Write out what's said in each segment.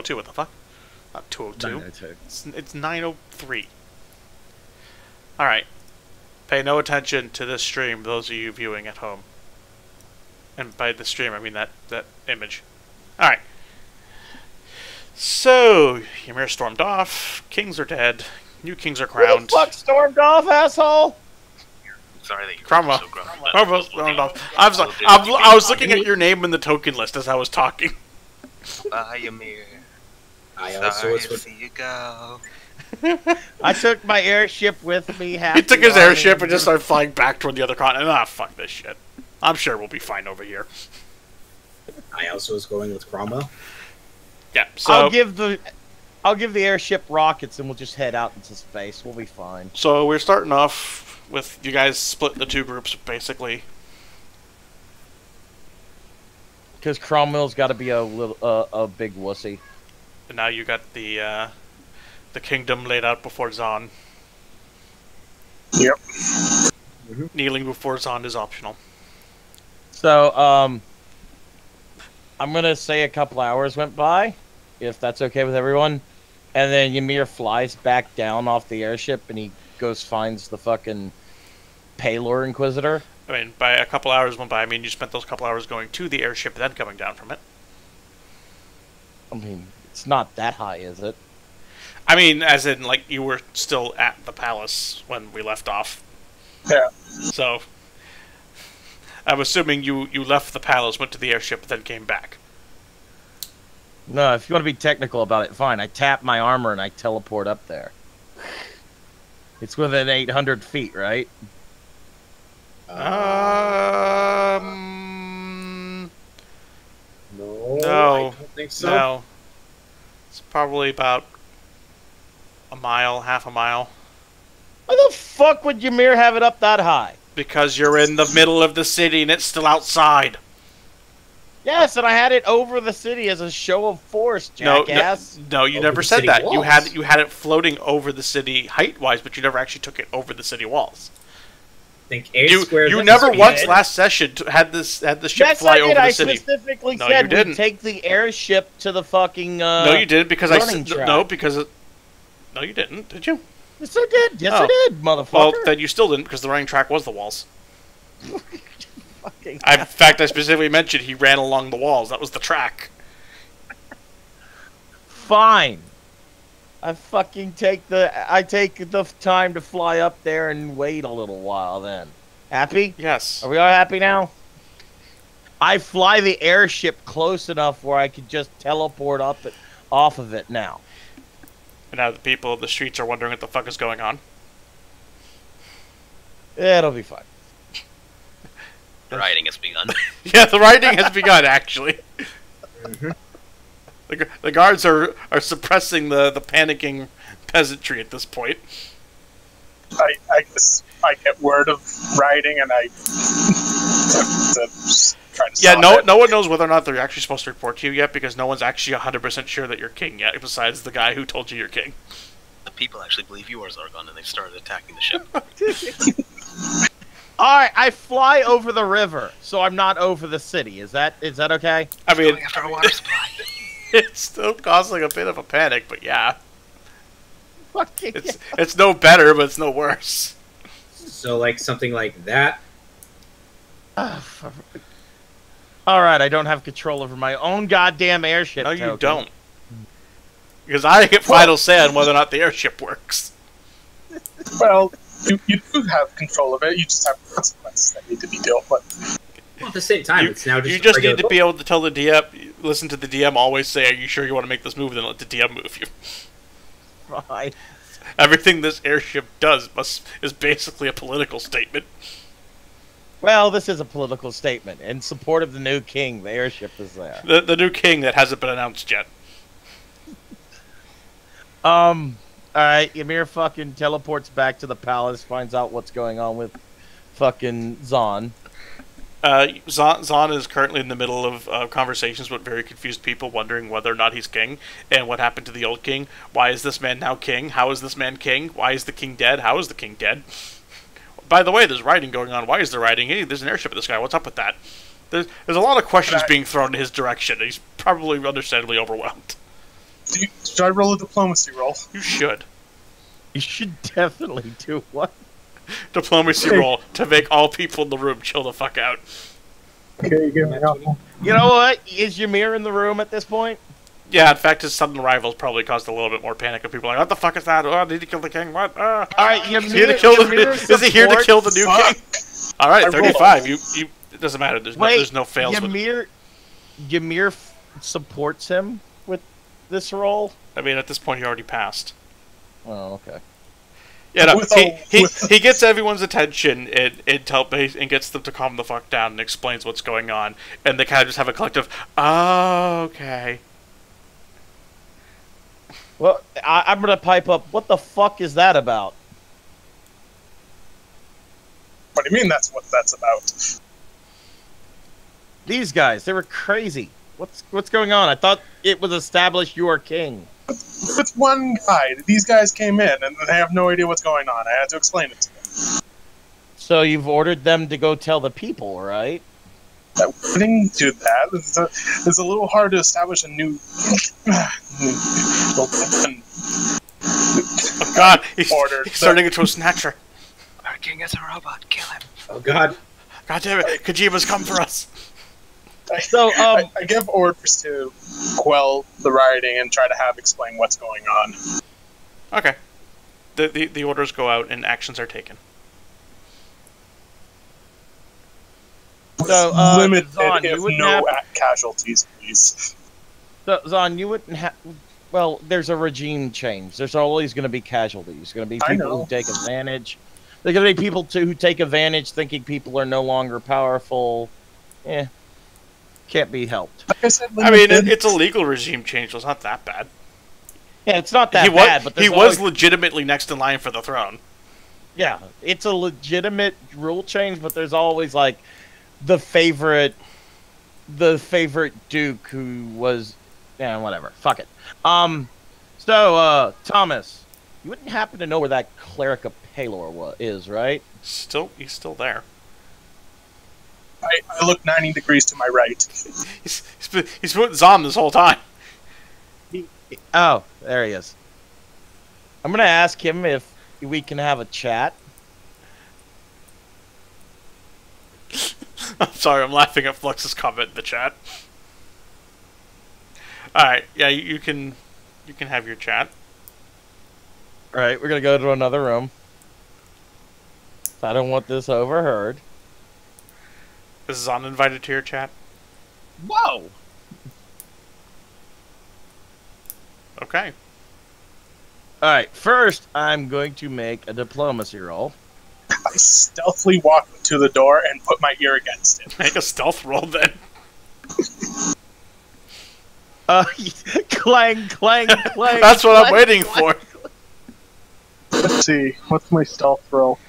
202. What the fuck? Not 202. 902. It's 903. All right. Pay no attention to this stream, those of you viewing at home. And by the stream, I mean that image. All right. So Ymir stormed off. Kings are dead. New kings are crowned. Who the fuck stormed off, asshole? Sorry that you're Cromwell. so grumpy. Cromwell stormed off. I was looking at your name in the token list as I was talking. Bye, Ymir. I Sorry also was to see you go. I took my airship with me. He took his airship and just started flying back toward the other continent. Ah, fuck this shit. I'm sure we'll be fine over here. I also was going with Cromwell. Yeah, so I'll give the airship rockets and we'll just head out into space. We'll be fine. so we're starting off with you guys split into two groups, basically. Because Cromwell's got to be a big wussy. And now you got the kingdom laid out before Zahn. Yep. Kneeling before Zahn is optional. So, I'm gonna say a couple hours went by, if that's okay with everyone, and then Ymir flies back down off the airship and he finds the fucking Paylor Inquisitor. I mean, by a couple hours went by, I mean you spent those couple hours going to the airship and then coming down from it. I mean, it's not that high, is it? I mean, as in, like, you were still at the palace when we left off. Yeah. So, I'm assuming you left the palace, went to the airship, then came back. No, if you want to be technical about it, fine. I tap my armor and I teleport up there. It's within 800 feet, right? No, No. I don't think so. No. It's probably about a mile, half a mile. Why the fuck would Ymir have it up that high? Because you're in the middle of the city and it's still outside. Yes, and I had it over the city as a show of force, jackass. No, you Over never the said city that. walls. You had it floating over the city height-wise, but you never actually took it over the city walls. I think A squared. You is never speed. once last session had the ship Yes, fly I did. over the I city. specifically No, you said didn't. we take the airship to the fucking No, you didn't because running track. no because no, you didn't. Did you? Yes, I did. Yes, Oh. I did, motherfucker. Well, then you still didn't because the running track was the walls. Fucking In fact, I specifically mentioned he ran along the walls. That was the track. fine. I take the time to fly up there and wait a little while. Then, happy? Yes. Are we all happy now? I fly the airship close enough where I could just teleport off of it now. And now the people of the streets are wondering what the fuck is going on. It'll be fine. The rioting has begun. Yeah, the rioting has begun, actually. The guards are suppressing the panicking peasantry at this point. I guess I get word of rioting and I try to Yeah, stop it. no one knows whether or not they're actually supposed to report to you yet because no one's actually 100% sure that you're king yet, besides the guy who told you you're king. The people actually believe you are Zargon, and they've started attacking the ship. Alright, I fly over the river, so I'm not over the city. Is that okay? I mean, Going after our water supply. it's still causing a bit of a panic, but yeah. Fucking It's no better, but it's no worse. So, like, something like that. Alright, I don't have control over my own goddamn airship. No, you token. don't. Because I get final say on whether or not the airship works. Well, you do have control of it. You just have consequences that need to be dealt with. Well, at the same time, You, it's now just you a just regular need to be able to tell the DM, listen to the DM always say, are you sure you want to make this move? Then let the DM move you. Fine. Everything this airship does is basically a political statement. Well, this is a political statement. In support of the new king, the airship is there. The new king that hasn't been announced yet. Alright, Ymir fucking teleports back to the palace, finds out what's going on with fucking Zahn. Zahn is currently in the middle of conversations with very confused people wondering whether or not he's king, and what happened to the old king. Why is this man now king? How is this man king? Why is the king dead? How is the king dead? By the way, there's rioting going on. Why is there rioting? Hey, there's an airship at this guy. What's up with that? There's a lot of questions being thrown in his direction. He's probably understandably overwhelmed. Should I roll a diplomacy roll? You should. You should definitely do what? Diplomacy roll to make all people in the room chill the fuck out. Okay, give me up. You know what? Is Ymir in the room at this point? Yeah, in fact, his sudden arrivals probably caused a little bit more panic of people like, what the fuck is that? Oh, I need to kill the king. What? All right, Is he here to kill is he here to kill the new king? All right, I rolled 35. You. It doesn't matter. There's no fails. Ymir supports him with this role. I mean, at this point, he already passed. Oh, okay. Yeah, no, With he gets everyone's attention and gets them to calm the fuck down and explains what's going on, and they kind of just have a collective, oh, okay. Well, I'm gonna pipe up. What the fuck is that about? What do you mean that's what that's about? These guys, they were crazy. What's going on? I thought it was established you are king. With one guy, these guys came in and they have no idea what's going on. I had to explain it to them. So you've ordered them to go tell the people, right? I didn't do that. It's a little hard to establish a new. Oh god, he's turning into a snatcher. Our king is a robot. Kill him. Oh god. God damn it, Kojima's come for us. So, I give orders to quell the rioting and try to explain what's going on. Okay. The orders go out and actions are taken. So, Limited Zahn, if you wouldn't no have- casualties, please. So, Zahn, you wouldn't have. Well, there's a regime change. There's always going to be casualties. There's going to be I people know. who take advantage. There's going to be people too who take advantage, thinking people are no longer powerful. Can't be helped. Like I said, I mean, limited. it's a legal regime change, so it's not that bad. Yeah, it's not that he bad, but he there's was always- legitimately next in line for the throne. Yeah, it's a legitimate rule change, but there's always like the favorite duke who was, whatever. Fuck it. So Thomas, you wouldn't happen to know where that cleric of Palor is, right? He's still there. I look 90 degrees to my right. He's with Zom this whole time. Oh, there he is. I'm gonna ask him if we can have a chat. I'm sorry, I'm laughing at Flux's comment in the chat. Alright, yeah, you can have your chat. All right, we're gonna go to another room. I don't want this overheard. Is Zon invited to your chat? Whoa! Okay. All right, first I'm going to make a diplomacy roll. I stealthily walk to the door and put my ear against it. Make a stealth roll then. Clang, clang, clang. That's what I'm clang, waiting clang. for. Let's see, what's my stealth roll?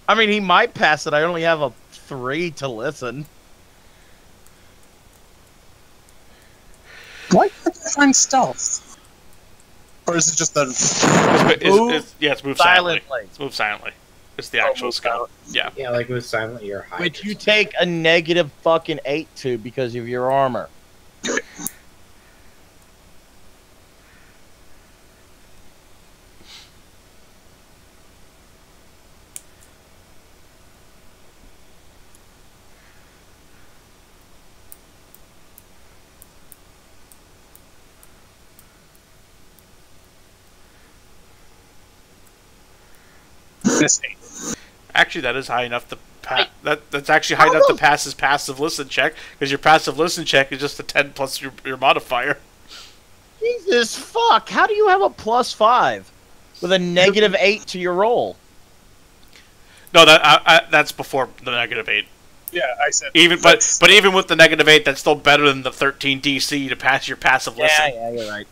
I mean, he might pass it. I only have a 3 to listen. Why can't I find stealth? Or is it just the... It's move silently. Silently. It's move silently. It's the actual move skill. Yeah. Yeah, like with silent, you're high. Which you take a negative fucking 8 to because of your armor. This 8. Actually, that is high enough to that's actually high enough to pass his passive listen check, because your passive listen check is just a 10 plus your modifier. Jesus fuck! How do you have a +5 with a negative 8 to your roll? No, that's before the negative 8. Yeah, I said... But even with the negative 8, that's still better than the 13 DC to pass your passive listen. Yeah, you're right.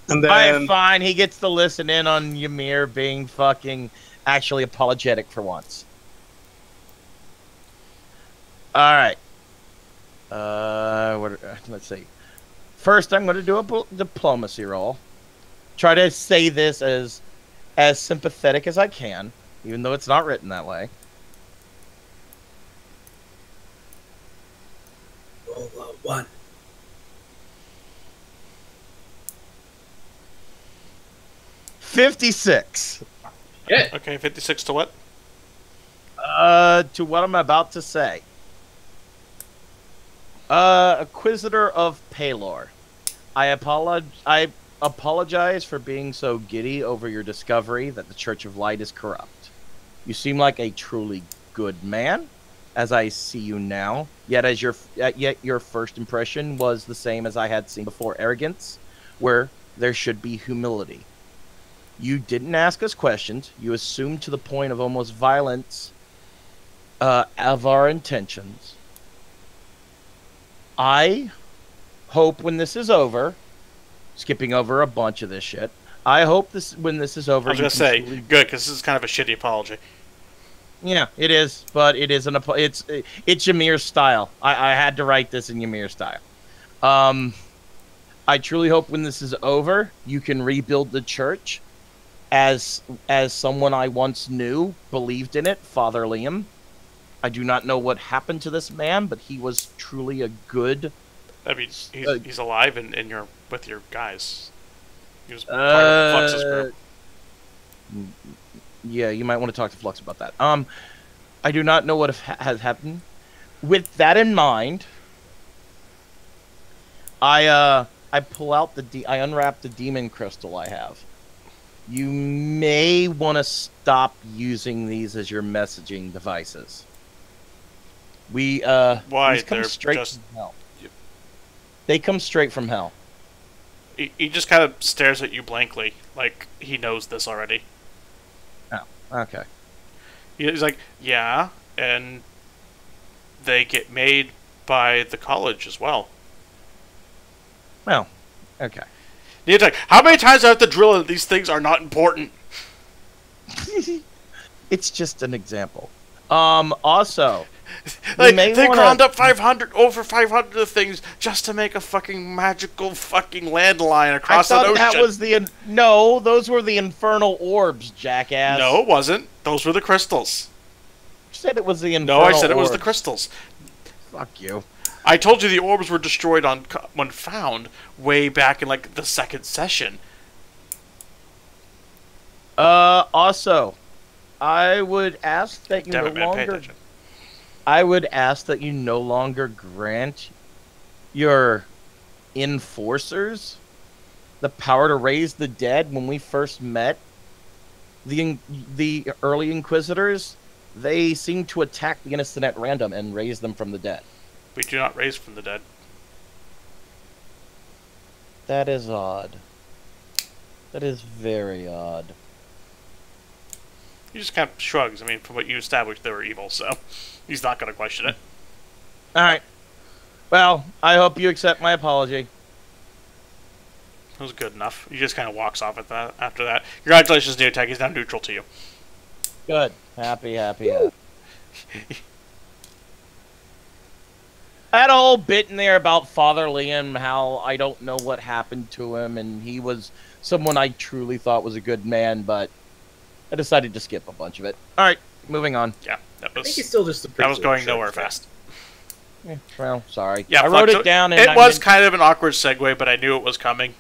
And Alright, then... fine. He gets to listen in on Ymir being fucking actually apologetic for once. Alright. Let's see. First, I'm going to do a diplomacy roll. Try to say this as sympathetic as I can, even though it's not written that way. Roll a 1. $56. Good. Okay, 56 to what? To what I'm about to say. Inquisitor of Palor. I apologize for being so giddy over your discovery that the Church of Light is corrupt. You seem like a truly good man, as I see you now. Yet your first impression was the same as I had seen before: arrogance, where there should be humility. You didn't ask us questions. You assumed to the point of almost violence of our intentions. I hope when this is over, skipping over a bunch of this shit, I hope when this is over... I was going to say, good, because this is kind of a shitty apology. Yeah, it is, but it is it's Ymir's style. I had to write this in Ymir's style. I truly hope when this is over, you can rebuild the church as someone I once knew believed in it, Father Liam. I do not know what happened to this man, but he was truly a good... I mean, he's alive and you're with your guys. He was part of Flux's group. Yeah, you might want to talk to Flux about that. I do not know what has happened. With that in mind, I pull out I unwrap the demon crystal I have. You may want to stop using these as your messaging devices. Why? These come straight from hell. They come straight from hell. He just kind of stares at you blankly, like he knows this already. Oh, okay. He's like, yeah, and they get made by the college as well. Well, okay. Neotech, how many times do I have to drill that these things are not important? It's just an example. Also, like, they ground up over 500 of things just to make a fucking magical fucking landline across an ocean. That was no, those were the infernal orbs, jackass. No, it wasn't. Those were the crystals. You said it was the infernal No, I said it orbs. was the crystals. Fuck you. I told you the orbs were destroyed when found way back in like the second session. Also, I would ask that you Damn it, man, pay attention. I would ask that you no longer grant your enforcers the power to raise the dead. When we first met the early Inquisitors, they seemed to attack the innocent at random and raise them from the dead. We do not raise from the dead. That is odd. That is very odd. He just kind of shrugs. I mean, from what you established, they were evil, so he's not going to question it. Alright. Well, I hope you accept my apology. It was good enough. He just kind of walks off after that. Congratulations, Neotech. He's now neutral to you. Good. Happy. I had a whole bit in there about Father Liam, how I don't know what happened to him, and he was someone I truly thought was a good man, but I decided to skip a bunch of it. Alright, moving on. Yeah, I think he's still just a that was going nowhere fast. Yeah, well, sorry. Yeah, I wrote it down. And it was kind of an awkward segue, but I knew it was coming.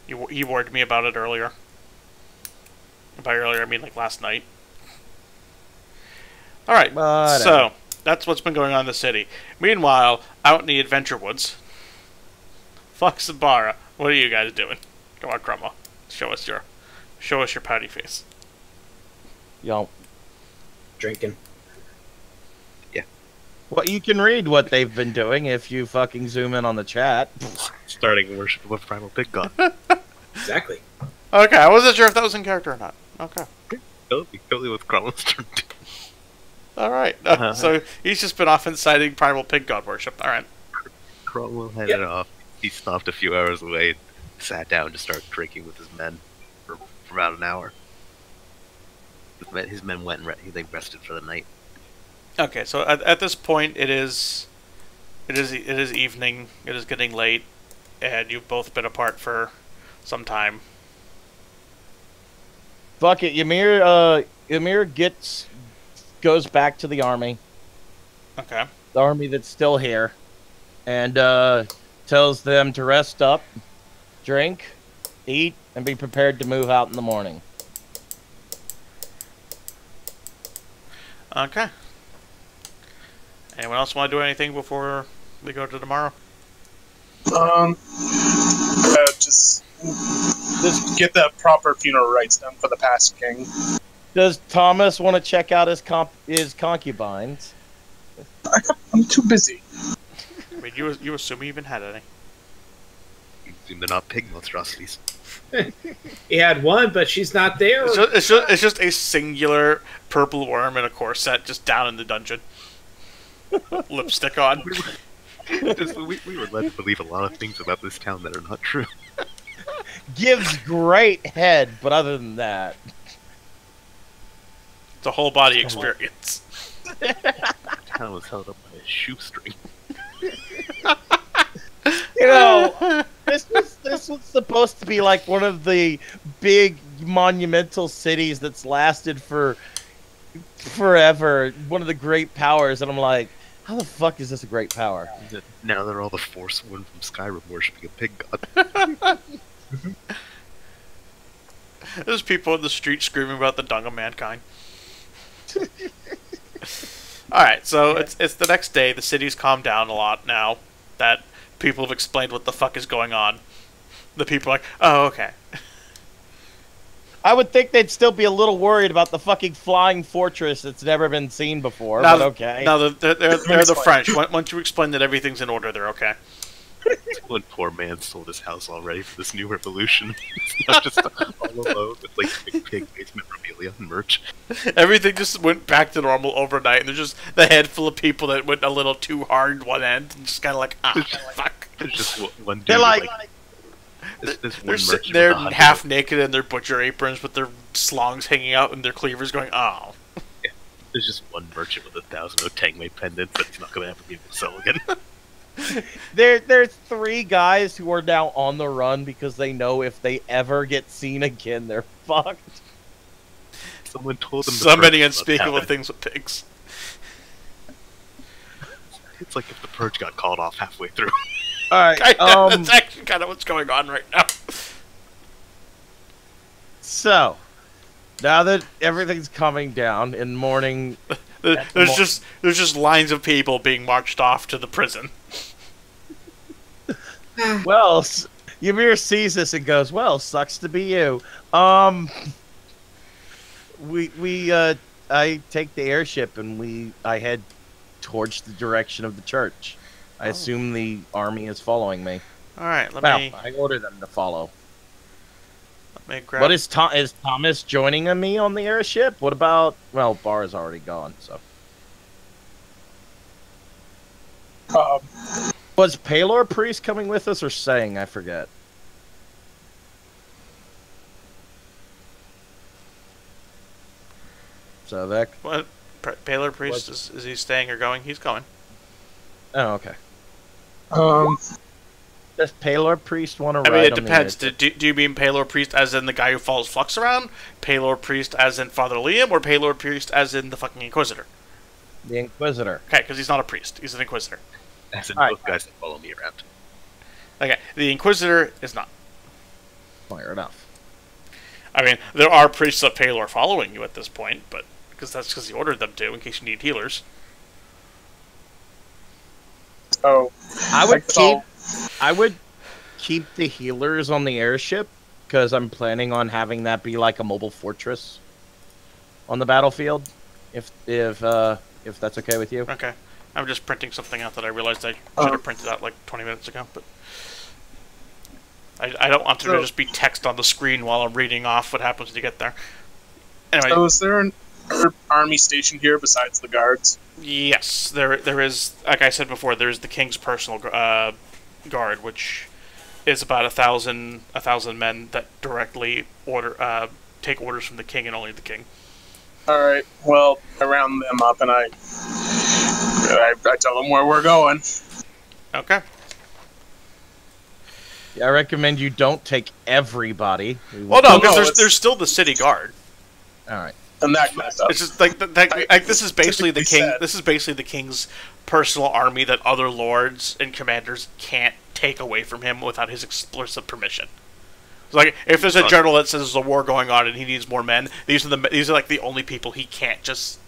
He warned me about it earlier. By earlier, I mean like last night. Alright, so that's what's been going on in the city. Meanwhile, out in the Adventure Woods, Fox and Barra, what are you guys doing? Come on, Cromwell. Show us your pouty face. Yo. Drinking. Yeah. Well, you can read what they've been doing if you fucking zoom in on the chat. Starting worship with Primal Pig God. Exactly. Okay, I wasn't sure if that was in character or not. Okay. Totally with Cromwell's turn. Alright, so he's just been off inciting Primal Pig God worship. Alright. Cromwell headed off. He stopped a few hours away, sat down to start drinking with his men for about an hour. His men went and they rested for the night. Okay, so at this point, it is evening. It is getting late, and you've both been apart for some time. Fuck it, Ymir goes back to the army. Okay. the army that's still here, and tells them to rest up, drink, eat, and be prepared to move out in the morning. Okay. Anyone else want to do anything before we go to tomorrow? Just get the proper funeral rites done for the past king. Does Thomas want to check out his concubines? I'm too busy. I mean, you assume he even had any. You assume they're not pig monstrosities. He had one, but she's not there. It's just a singular purple worm in a corset just down in the dungeon. Lipstick on. We were led to believe a lot of things about this town that are not true. Gives great head, but other than that... It's a whole body experience. The town was held up by a shoestring. You know, this was supposed to be like one of the big monumental cities that's lasted for forever. One of the great powers, and I'm like, how the fuck is this a great power? Now they're all the Forsworn from Skyrim worshipping a pig god. There's people in the street screaming about the dung of mankind. Alright, so it's the next day. The city's calmed down a lot now that people have explained what the fuck is going on. The people are like, oh, okay. I would think they'd still be a little worried about the fucking flying fortress that's never been seen before, Now, but okay. Now, they're the French. Once you explain that everything's in order, they're okay. One poor man sold his house already for this new revolution. It's not just all alone with like big pig basement regalia and merch. Everything just went back to normal overnight, and there's just the handful of people that went a little too hard one end, and just kind of like, fuck. There's just one dude. They're like They're sitting there half naked in their butcher aprons with their slongs hanging out and their cleavers going, oh. Yeah, there's just one merchant with 1,000 Otangme pendants that he's not going to ever be able to sell again. There's 3 guys who are now on the run because they know if they ever get seen again, they're fucked. Someone told them so many unspeakable things with pigs. It's like if the purge got called off halfway through. Alright, that's actually kind of what's going on right now. So, now that everything's coming down in morning... There's just lines of people being marched off to the prison. Well, Ymir sees this and goes, well, sucks to be you. I take the airship and I head towards the direction of the church. I assume the army is following me. Alright, I order them to follow. Let me grab... What is Thomas joining me on the airship? What about... Well, Bar is already gone, so... Was Palor Priest coming with us or saying? I forget. So that... What? Palor Priest, is he staying or going? He's going. Oh, okay. Does Palor Priest want to ride? I mean, it depends. Do you mean Palor Priest as in the guy who follows Flux around? Palor Priest as in Father Liam? Or Palor Priest as in the fucking Inquisitor? The Inquisitor. Okay, because he's not a priest. He's an Inquisitor. As in both guys that follow me around. Okay, the Inquisitor is not. Fair enough. I mean, there are priests of Palor following you at this point, but that's because he ordered them to, in case you need healers. Oh, I would keep the healers on the airship because I'm planning on having that be like a mobile fortress on the battlefield. If that's okay with you. Okay, I'm just printing something out that I realized I should have printed out like 20 minutes ago, but I don't want there to just be text on the screen while I'm reading off what happens when you get there. Anyway. So is there an army station here besides the guards? Yes, there is. Like I said before, there's the king's personal guard, which is about 1,000 men that directly take orders from the king and only the king. All right. Well, I round them up and I tell them where we're going. Okay. Yeah, I recommend you don't take everybody. Well, no, because there's still the city guard. All right. and that kind of stuff. It's just like this is basically the king. Typically said. This is basically the king's personal army that other lords and commanders can't take away from him without his explicit permission. It's like if there's a general that says there's a war going on and he needs more men, these are like the only people he can't just,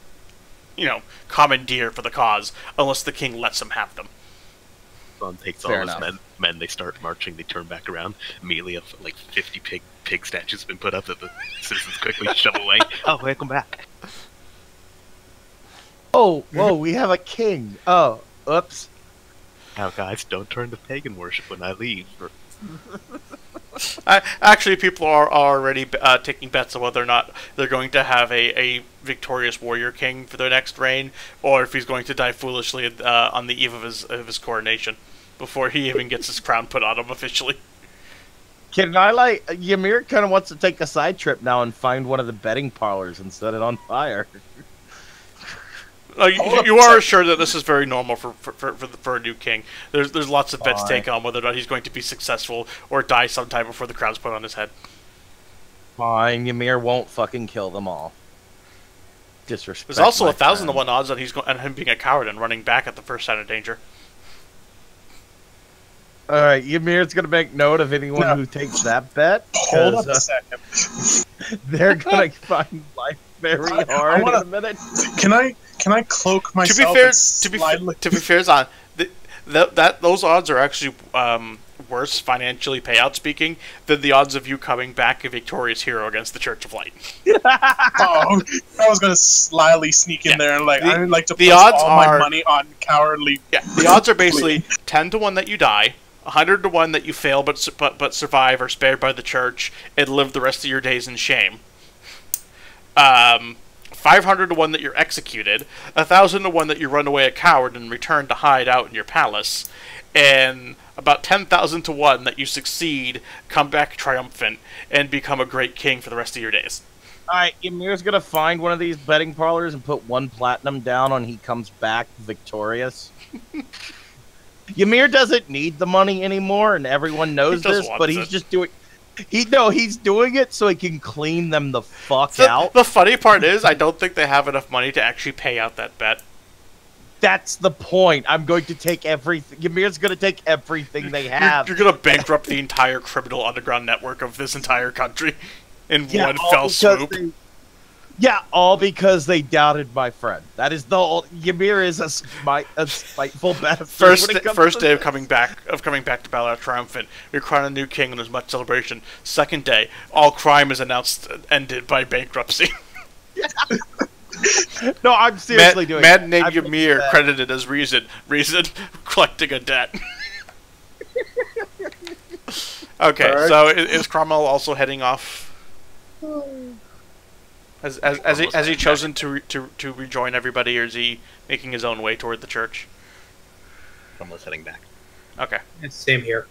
commandeer for the cause unless the king lets him have them. Son takes Fair all his enough. men, they start marching, they turn back around. Immediately, like 50 pig statues have been put up that the citizens quickly shove away. Oh, welcome back. Oh, whoa, we have a king. Oh, oops. Now, guys, don't turn to pagan worship when I leave. Actually, people are already taking bets on whether or not they're going to have a victorious warrior king for their next reign, or if he's going to die foolishly on the eve of his coronation, before he even gets his crown put on him officially. Can I, Ymir kind of wants to take a side trip now and find one of the betting parlors and set it on fire. You are assured that this is very normal for a new king. There's lots of bets taken on whether or not he's going to be successful or die sometime before the crown's put on his head. Fine, Ymir won't fucking kill them all. Disrespect. There's also my 1,000 to friend. 1 odds on him being a coward and running back at the first sign of danger. Alright, Ymir's gonna make note of anyone who takes that bet. Hold up a 'cause, second. they're gonna find life very hard in a minute. Can I cloak myself? To be fair, Zon, those odds are actually worse financially payout speaking than the odds of you coming back a victorious hero against the Church of Light. I was gonna slyly sneak in there and I'd like to the place odds all my are- money on cowardly. Yeah, the odds are basically 10 to 1 that you die, 100 to 1 that you fail but survive or spared by the church and live the rest of your days in shame. 500 to 1 that you're executed, 1,000 to 1 that you run away a coward and return to hide out in your palace, and about 10,000 to 1 that you succeed, come back triumphant, and become a great king for the rest of your days. Alright, Ymir's gonna find one of these betting parlors and put 1 platinum down on he comes back victorious. Ymir doesn't need the money anymore, and everyone knows this, but he's just doing... He's doing it so he can clean them the fuck out. The funny part is, I don't think they have enough money to actually pay out that bet. That's the point. I'm going to take everything. Ymir's going to take everything they have. You're going to bankrupt the entire criminal underground network of this entire country in one all fell because swoop. all because they doubted my friend. That is the old... Ymir is a spiteful bastard. First day of coming back to Ballarat triumphant, we crown a new king and there's much celebration. Second day, all crime is announced ended by bankruptcy. No, I'm seriously doing Man that. named Ymir credited as reason collecting a debt. Okay, Alright. so is Cromwell also heading off? Has he chosen to rejoin everybody, or is he making his own way toward the church? Almost heading back. Okay. Same here.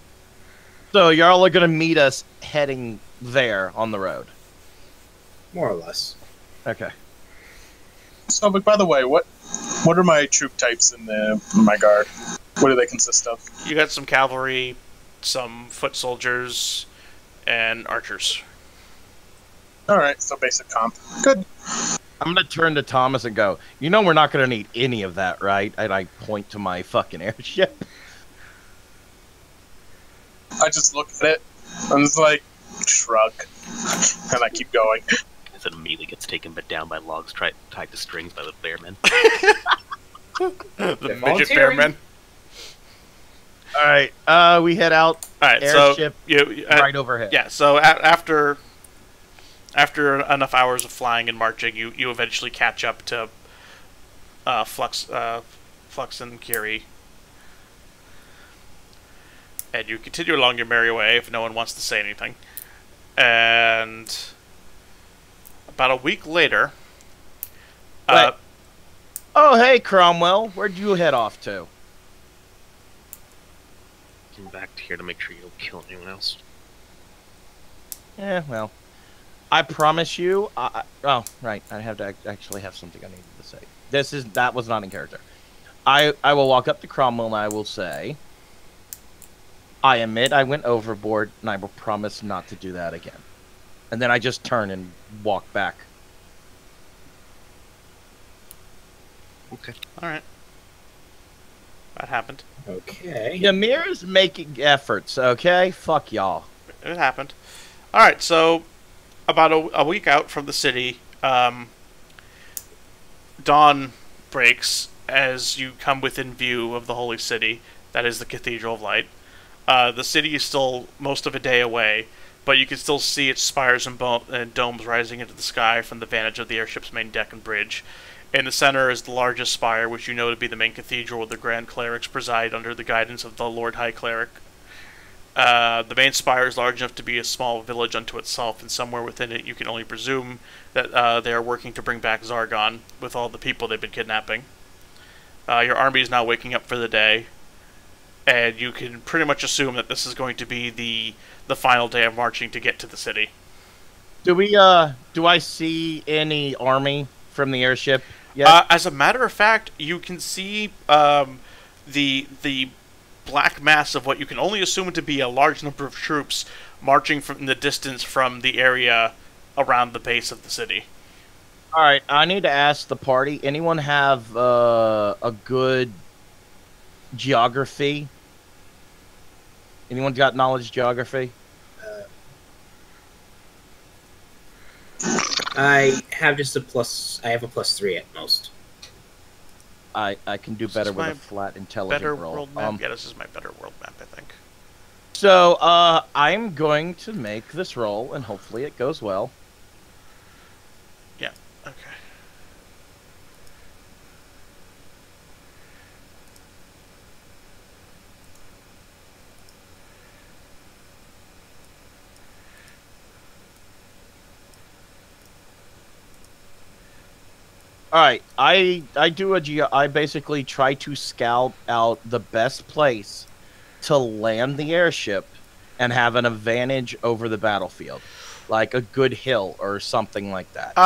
So y'all are going to meet us heading there on the road. More or less. Okay. So, but by the way, what are my troop types in my guard? What do they consist of? You got some cavalry, some foot soldiers, and archers. Alright, so basic comp. Good. I'm going to turn to Thomas and go, we're not going to need any of that, right? And I point to my fucking airship. I just look at it, I'm just like, shrug. And I keep going. As it immediately gets taken but down by logs tied to strings by the bearmen. The midget bearmen. Alright, we head out. Alright, Airship so you right overhead. yeah. So after enough hours of flying and marching, you eventually catch up to Flux and Kiri, and you continue along your merry way if no one wants to say anything. And about a week later, Wait. Oh, hey, Cromwell. Where'd you head off to? Come back to here to make sure you don't kill anyone else. Well, I promise you. Oh, right. I have to actually have something I needed to say. That was not in character. I will walk up to Cromwell and I will say, I admit I went overboard, and I will promise not to do that again. And then I just turn and walk back. Okay. All right. That happened. Okay. Ymir's making efforts, okay? Fuck y'all. It happened. All right. So, about a week out from the city, dawn breaks as you come within view of the holy city. That is the Cathedral of Light. The city is still most of a day away, but you can still see its spires and domes rising into the sky from the vantage of the airship's main deck and bridge. In the center is the largest spire, which you know to be the main cathedral where the Grand Clerics preside under the guidance of the Lord High Cleric. The main spire is large enough to be a small village unto itself, and somewhere within it you can only presume that they are working to bring back Zargon with all the people they've been kidnapping. Your army is now waking up for the day, and you can pretty much assume that this is going to be the final day of marching to get to the city. Do I see any army from the airship yet? As a matter of fact, you can see the black mass of what you can only assume to be a large number of troops marching from the distance from the area around the base of the city. All right, I need to ask the party. Anyone have a good geography? Anyone got knowledge geography? I have just a plus. I have a +3 at most. I can do This better is with my a flat intelligence Better roll. world map? Yeah, this is my better world map, I think. So, I'm going to make this roll, and hopefully it goes well. Yeah, okay. All right, I do I basically try to scout out the best place to land the airship and have an advantage over the battlefield, like a good hill or something like that.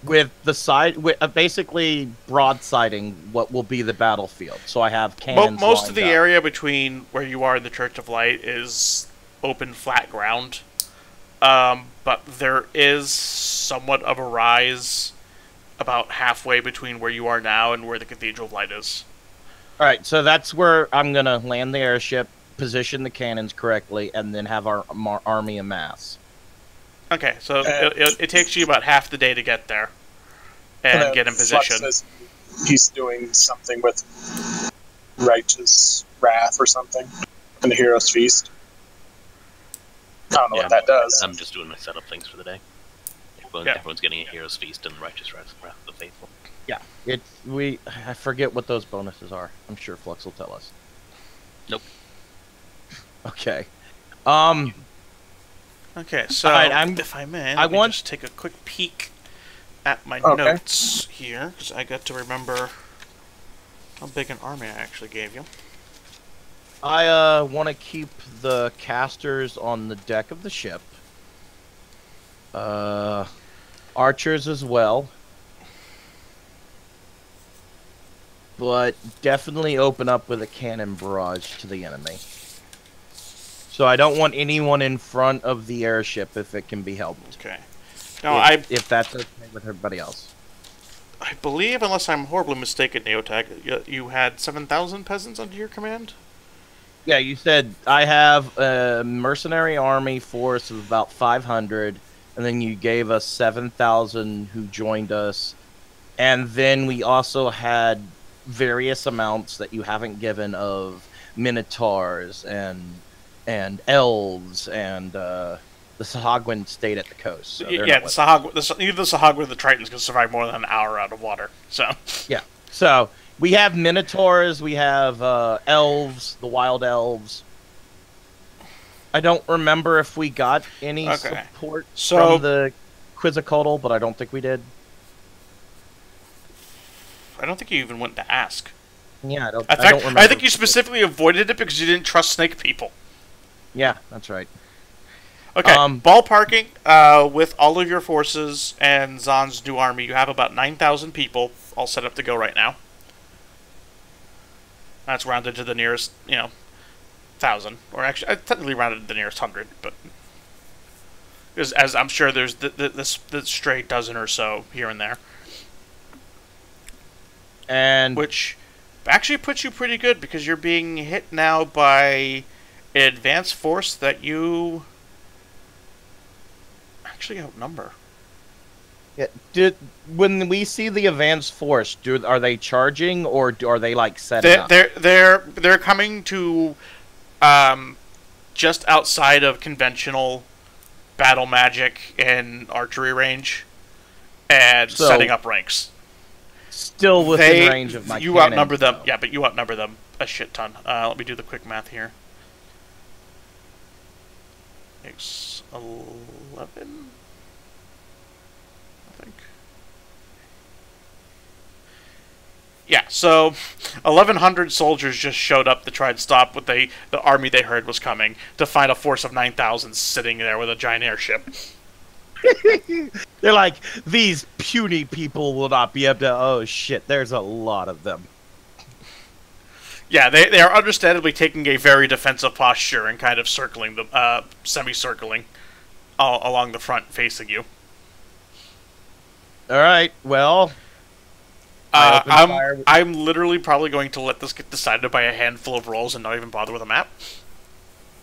With the side, basically broadsiding what will be the battlefield. So I have cannons. Most of lined the up. area between where you are and the Church of Light is open, flat ground. But there is somewhat of a rise about halfway between where you are now and where the Cathedral of Light is. All right, so that's where I'm gonna land the airship, position the cannons correctly, and then have our army amass. Okay, so it takes you about half the day to get there and get in Flux position. says he's doing something with righteous wrath or something in the Hero's Feast. I don't know what that does. I'm just doing my setup things for the day. Yeah. Everyone's getting a Hero's Feast and Righteous Wrath of the Faithful. Yeah, I forget what those bonuses are. I'm sure Flux will tell us. Nope. Okay. Okay, so Alright, if I may, I let me want- just take a quick peek at my Okay. notes here, because I got to remember how big an army I actually gave you. I want to keep the casters on the deck of the ship. Archers as well. But definitely open up with a cannon barrage to the enemy. So I don't want anyone in front of the airship if it can be helped. Okay. Now, If that's okay with everybody else. I believe, unless I'm horribly mistaken, Neotag, you had 7,000 peasants under your command? Yeah, you said I have a mercenary army force of about 500, and then you gave us 7,000 who joined us, and then we also had various amounts that you haven't given of minotaurs and elves, and the Sahagwin stayed at the coast. So they're Yeah, not the with Sahagwin, even the Sahagwin and the Tritons can survive more than an hour out of water. So Yeah. So we have minotaurs, we have elves, the wild elves. I don't remember if we got any Okay. support So- from the Quizzicoatl, but I don't think we did. I don't think you even went to ask. Yeah, I don't. In I fact, don't remember I think you if we did. specifically avoided it because you didn't trust snake people. Yeah, that's right. Okay, Um, ballparking, with all of your forces and Zahn's new army, you have about 9,000 people all set up to go right now. That's rounded to the nearest, 1,000. Or actually, technically rounded to the nearest 100, but... as I'm sure there's the stray dozen or so here and there. And which actually puts you pretty good because you're being hit now by an advanced force that you actually outnumber. Yeah. When we see the advanced force, are they charging or are they like setting up? They're coming to just outside of conventional battle magic and archery range and setting up ranks. Still within range of my You cannons, outnumber them. though. Yeah, but you outnumber them a shit ton. Let me do the quick math here. It's 11, I think. Yeah, so 1,100 soldiers just showed up to try and stop what the army they heard was coming, to find a force of 9,000 sitting there with a giant airship. They're like, these puny people will not be able to... Oh, shit, there's a lot of them. Yeah, they are understandably taking a very defensive posture and kind of circling them, semicircling along the front, facing you. All right, well... I'm literally probably going to let this get decided by a handful of rolls and not even bother with a map.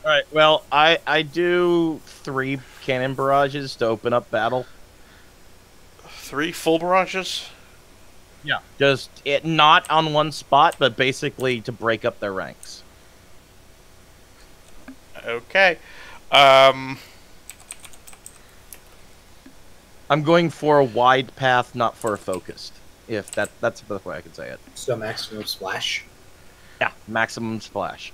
All right, well, I do 3 cannon barrages to open up battle. 3 full barrages? Yeah. Just not on one spot, but basically to break up their ranks. Okay. I'm going for a wide path, not for a focused. If that's the way I could say it. So maximum splash. Yeah, maximum splash.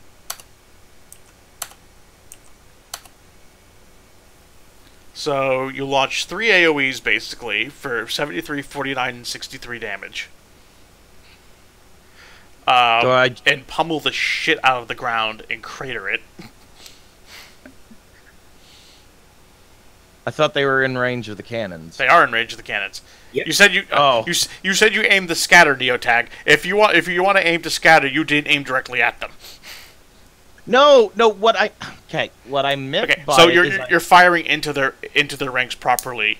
So you launch 3 AoEs basically for 73, 49, and 63 damage. And pummel the shit out of the ground and crater it. I thought they were in range of the cannons. They are in range of the cannons. Yep. You said you said you aimed the scatter neotag. If you want to aim to scatter, you didn't aim directly at them. No, what I meant by so you're firing into their ranks properly.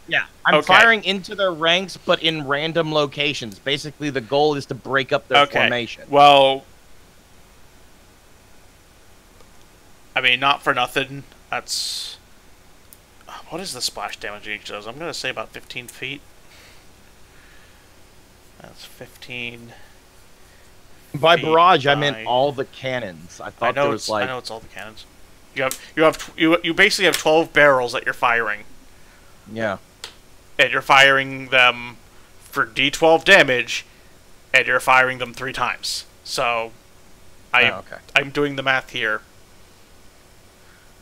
Yeah, I'm firing into their ranks, but in random locations. Basically, the goal is to break up their formation. Well, I mean, not for nothing. That's what is the splash damage each does? I'm gonna say about 15 feet. That's 15. By barrage, I meant all the cannons. I thought there was I know it's all the cannons. You basically have 12 barrels that you're firing. Yeah. And you're firing them for D12 damage, and you're firing them 3 times. So, I'm doing the math here.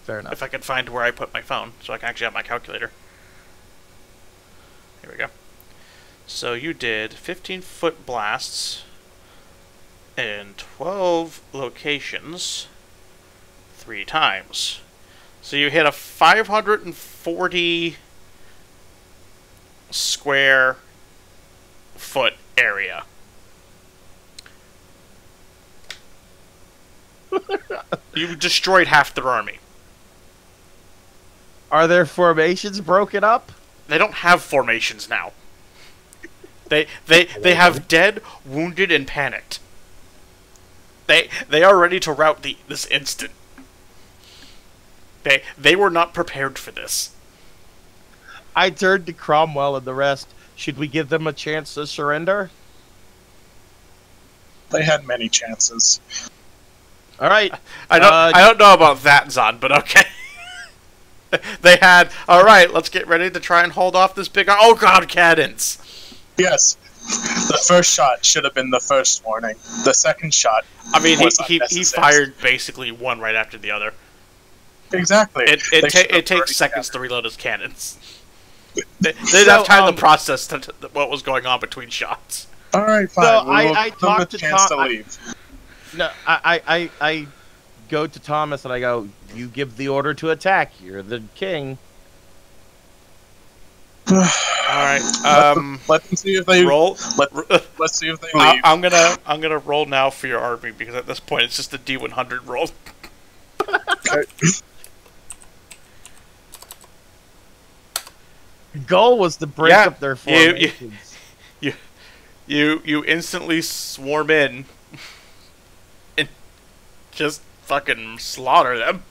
Fair enough. If I can find where I put my phone, so I can actually have my calculator. Here we go. So you did 15-foot blasts in 12 locations 3 times. So you hit a 540 square foot area. You destroyed half their army. Are their formations broken up? They don't have formations now. They have dead, wounded, and panicked. They are ready to rout this instant. They were not prepared for this. I turned to Cromwell and the rest. Should we give them a chance to surrender? They had many chances. All right. I don't know about that, Zon, but okay. They had, all right, let's get ready to try and hold off this big... Oh, God, cannons! Yes. The first shot should have been the first warning. The second shot I mean, was he fired basically one right after the other. Exactly. It takes seconds to reload his cannons. They didn't have time to process what was going on between shots. All right, fine. So I talked to Tom. No, I go to Thomas and I go, you give the order to attack. You're the king. All right. Let's see if they roll. Let's see if they leave. I'm gonna roll now for your army because at this point it's just a D100 roll. goal was to break up their formations. You instantly swarm in and just fucking slaughter them.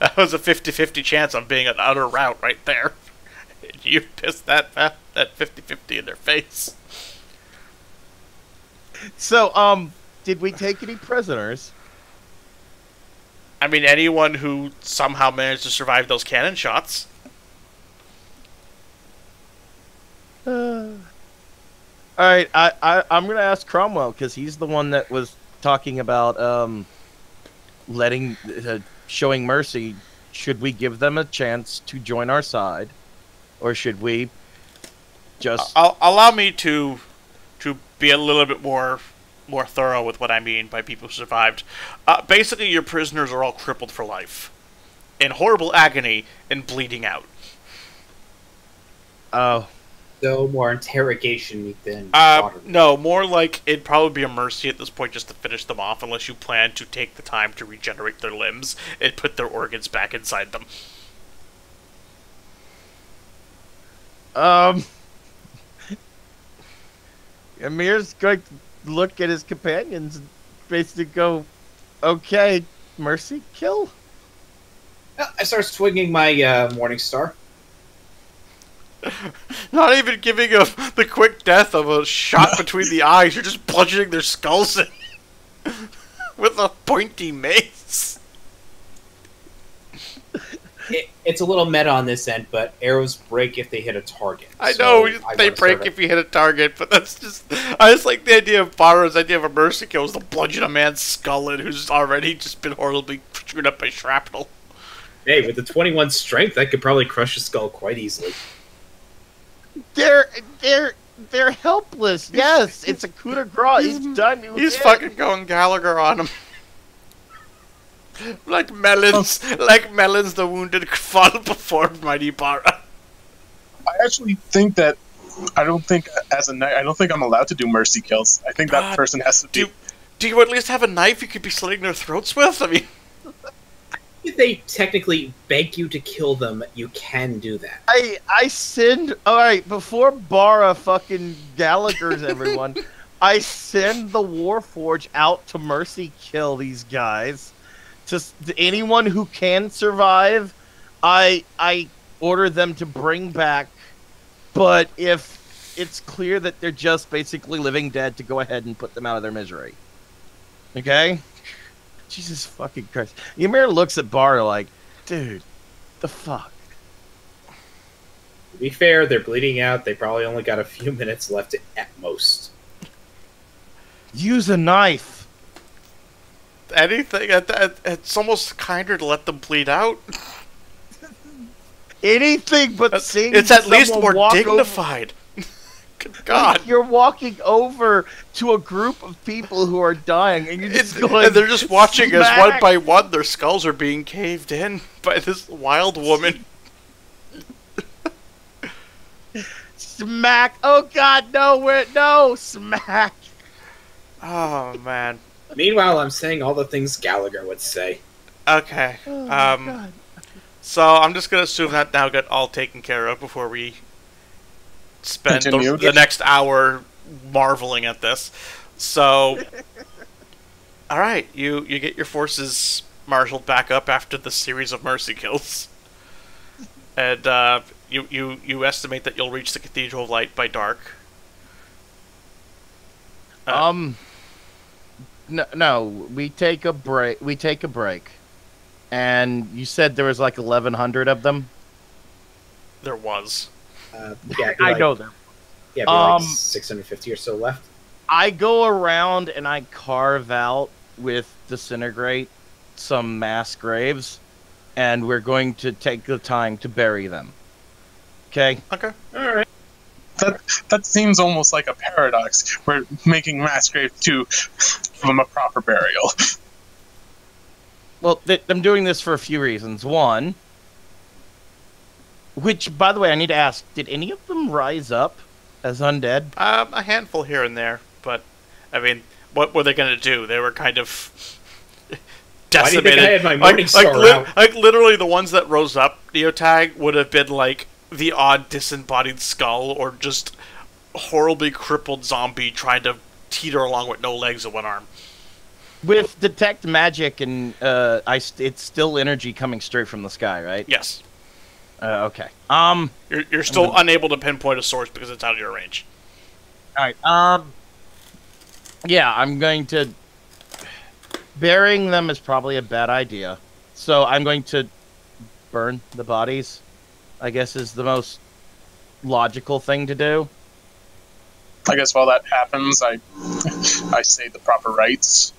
That was a 50-50 chance on being an utter rout right there. You pissed that 50-50 in their face. So, did we take any prisoners? I mean, anyone who somehow managed to survive those cannon shots. Alright, I'm gonna ask Cromwell, because he's the one that was talking about, showing mercy. Should we give them a chance to join our side? Or should we just... allow me to be a little bit more thorough with what I mean by people who survived. Basically, your prisoners are all crippled for life, in horrible agony and bleeding out. Oh. So more interrogation than... No, more like it'd probably be a mercy at this point just to finish them off, unless you plan to take the time to regenerate their limbs and put their organs back inside them. Amir's going to look at his companions and basically go, okay, mercy, kill. I start swinging my Morning Star. Not even giving the quick death of a shot between the eyes, you're just bludgeoning their skulls in with a pointy mace. It's a little meta on this end, but arrows break if they hit a target. I know, they break if you hit a target, but that's just... I just like the idea of Barra's idea of a mercy kill is to bludgeon a man's skull in who's already just been horribly chewed up by shrapnel. Hey, with the 21 strength, I could probably crush his skull quite easily. They're helpless. Yes, it's a coup de grace. He's done. He's fucking going Gallagher on him. Like melons, the wounded fall before mighty Barra. I actually think that I don't think I'm allowed to do mercy kills. I think that person has to be. Do you at least have a knife you could be slitting their throats with? I mean, if they technically beg you to kill them, you can do that. I send... Alright, before Barra fucking Gallagher's everyone, I send the Warforged out to mercy kill these guys. To anyone who can survive, I order them to bring back. But if it's clear that they're just basically living dead, to go ahead and put them out of their misery. Okay? Jesus fucking Christ. Ymir looks at Barra like, dude, the fuck? To be fair, they're bleeding out. They probably only got a few minutes left at most. Use a knife. Anything. It's almost kinder to let them bleed out. Anything but seeing it's at least more dignified. Good God. Like you're walking over to a group of people who are dying, and you're just going, and they're just watching as one by one their skulls are being caved in by this wild woman. Smack! Oh God, no! Smack! Oh man. Meanwhile, I'm saying all the things Gallagher would say. Okay. Oh, God. So I'm just gonna assume that now got all taken care of before we spend the next hour marveling at this. So, all right, you get your forces marshaled back up after the series of mercy kills, and you estimate that you'll reach the Cathedral of Light by dark. No, we take a break. And you said there was like 1,100 of them? There was. I go there. Yeah, like 650 or so left. I go around and I carve out with Disintegrate some mass graves, and we're going to take the time to bury them. Okay? Okay. Alright. That seems almost like a paradox. We're making mass graves to give them a proper burial. Well, I'm doing this for a few reasons. One, which, by the way, I need to ask, did any of them rise up as undead? A handful here and there, but, I mean, what were they going to do? They were kind of decimated. Why do you think I had my Morning Star out? Like, literally, the ones that rose up, Neotag, would have been, like, the odd disembodied skull or just horribly crippled zombie trying to teeter along with no legs and one arm. With detect magic and it's still energy coming straight from the sky, right? Yes. Okay. You're still unable to pinpoint a source because it's out of your range. All right. Yeah, I'm going to. Burying them is probably a bad idea, so I'm going to burn the bodies. I guess is the most logical thing to do. I guess while that happens, I say the proper rites.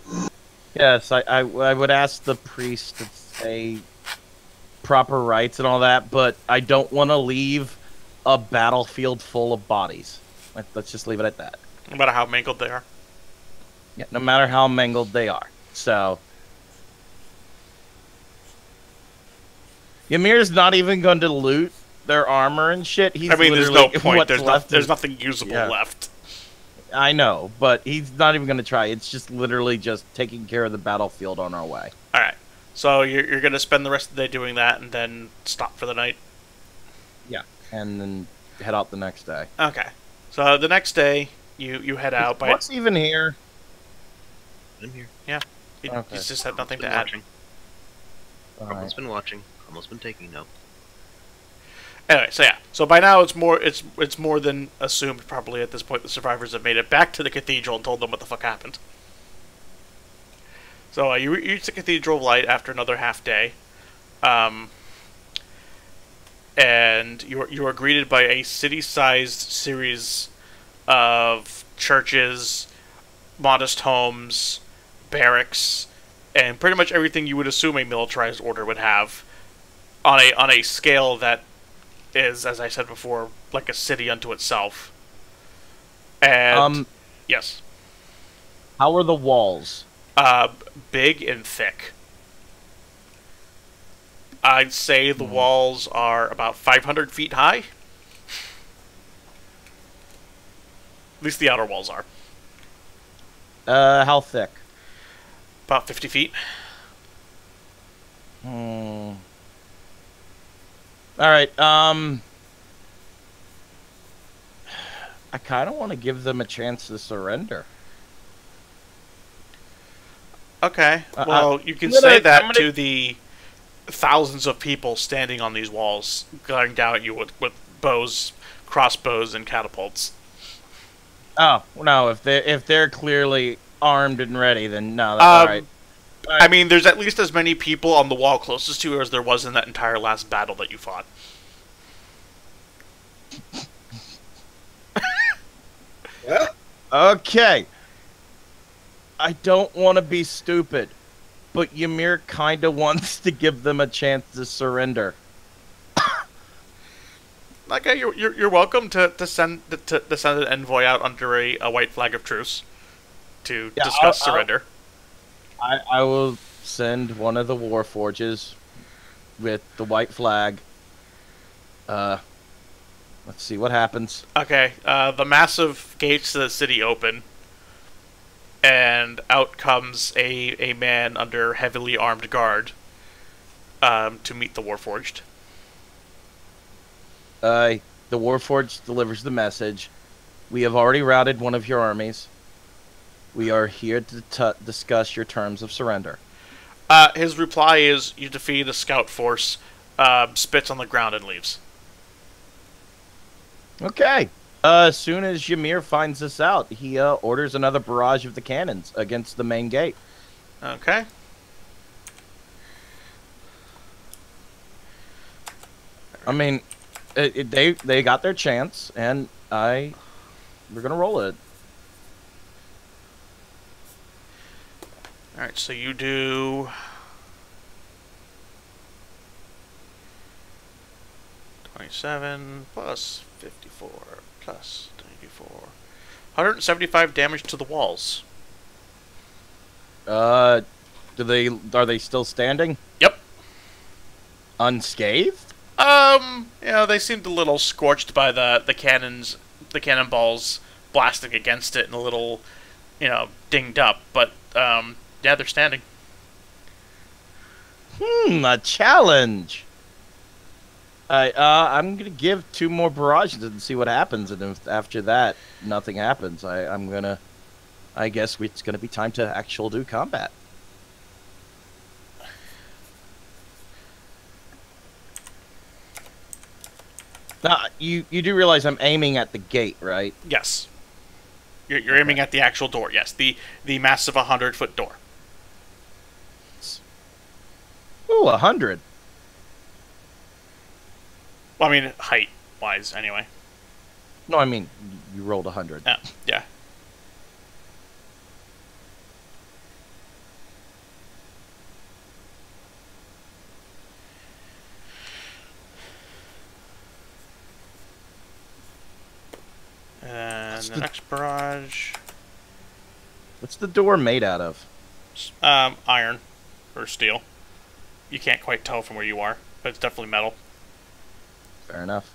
Yes, I would ask the priest to say proper rites and all that, but I don't want to leave a battlefield full of bodies. Let's just leave it at that. No matter how mangled they are. Yeah, no matter how mangled they are. So Ymir's not even going to loot their armor and shit. He's there's no point. There's nothing usable left. I know, but he's not even going to try. It's just literally just taking care of the battlefield on our way. All right. So you're going to spend the rest of the day doing that and then stop for the night? Yeah, and then head out the next day. Okay. So the next day, you head out. What's even here? I'm here. Yeah. He's just had nothing to add. Almost been watching. Almost been taking note. Anyway, so yeah. So by now it's more than assumed probably at this point the survivors have made it back to the cathedral and told them what the fuck happened. So you reach the Cathedral of Light after another half day. And you are greeted by a city-sized series of churches, modest homes, barracks, and pretty much everything you would assume a militarized order would have on a scale that is, as I said before, like a city unto itself. And yes. How are the walls? Big and thick. I'd say the walls are about 500 feet high. At least the outer walls are. How thick? About 50 feet. All right, I kind of want to give them a chance to surrender. Okay, well, you can say that to the thousands of people standing on these walls, glaring down at you with bows, crossbows, and catapults. Oh, no, if they're clearly armed and ready, then no, that's all right. I mean, there's at least as many people on the wall closest to you as there was in that entire last battle that you fought. Well, okay. I don't want to be stupid, but Ymir kind of wants to give them a chance to surrender. Okay, you're welcome to send an envoy out under a white flag of truce to discuss surrender. I will send one of the warforges with the white flag. Let's see what happens. Okay, the massive gates to the city open, and out comes a man under heavily armed guard to meet the warforged. The warforged delivers the message. We have already routed one of your armies. We are here to discuss your terms of surrender. His reply is, you defeat a scout force, spits on the ground and leaves. Okay. As soon as Ymir finds this out, he orders another barrage of the cannons against the main gate. Okay. I mean, they got their chance, and we're gonna roll it. Alright, so you do 27 plus 54 plus 94. 175 damage to the walls. Are they still standing? Yep. Unscathed? They seemed a little scorched by the cannonballs blasting against it and a little, dinged up, but yeah, they're standing. A challenge. I'm gonna give 2 more barrages and see what happens, and if after that nothing happens, I guess it's gonna be time to actual do combat. Now, you do realize I'm aiming at the gate, right? Yes. You're aiming at the actual door, yes. The massive 100-foot door. Ooh, 100. Well, I mean, height-wise, anyway. No, I mean, you rolled 100. Yeah. And the next barrage... What's the door made out of? Iron. Or steel. You can't quite tell from where you are, but it's definitely metal. Fair enough.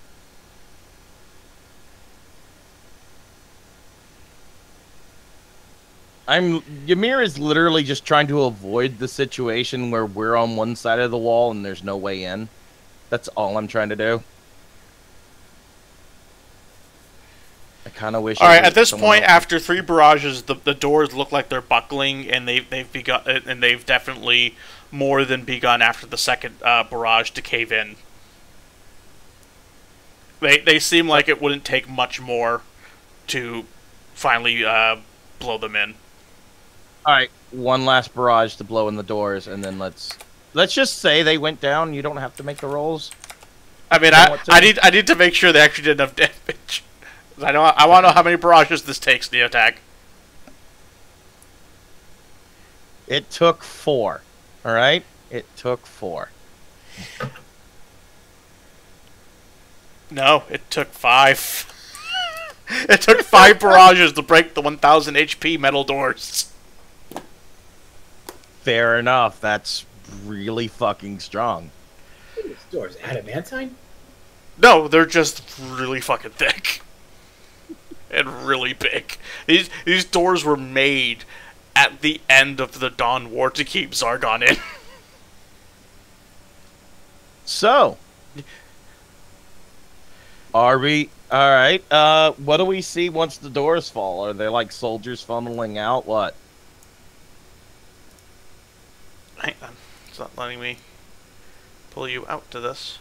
Ymir is literally just trying to avoid the situation where we're on one side of the wall and there's no way in. That's all I'm trying to do. I kind of wish. All right, at this point, after 3 barrages, the doors look like they're buckling, and they've definitely more than begun after the second barrage to cave in. They seem like it wouldn't take much more to finally blow them in. All right, one last barrage to blow in the doors, and then let's just say they went down. You don't have to make the rolls. I mean, I need to make sure they actually did enough damage. I want to know how many barrages this takes, Neotag. It took 4. All right, it took 4. No, it took 5. It took 5 barrages to break the 1,000 HP metal doors. Fair enough. That's really fucking strong. What are these doors? Adamantine? No, they're just really fucking thick. And really big. These doors were made at the end of the Dawn War to keep Zargon in. So, are we... Alright, what do we see once the doors fall? Are they like soldiers funneling out? What? Hang on. It's not letting me pull you out to this.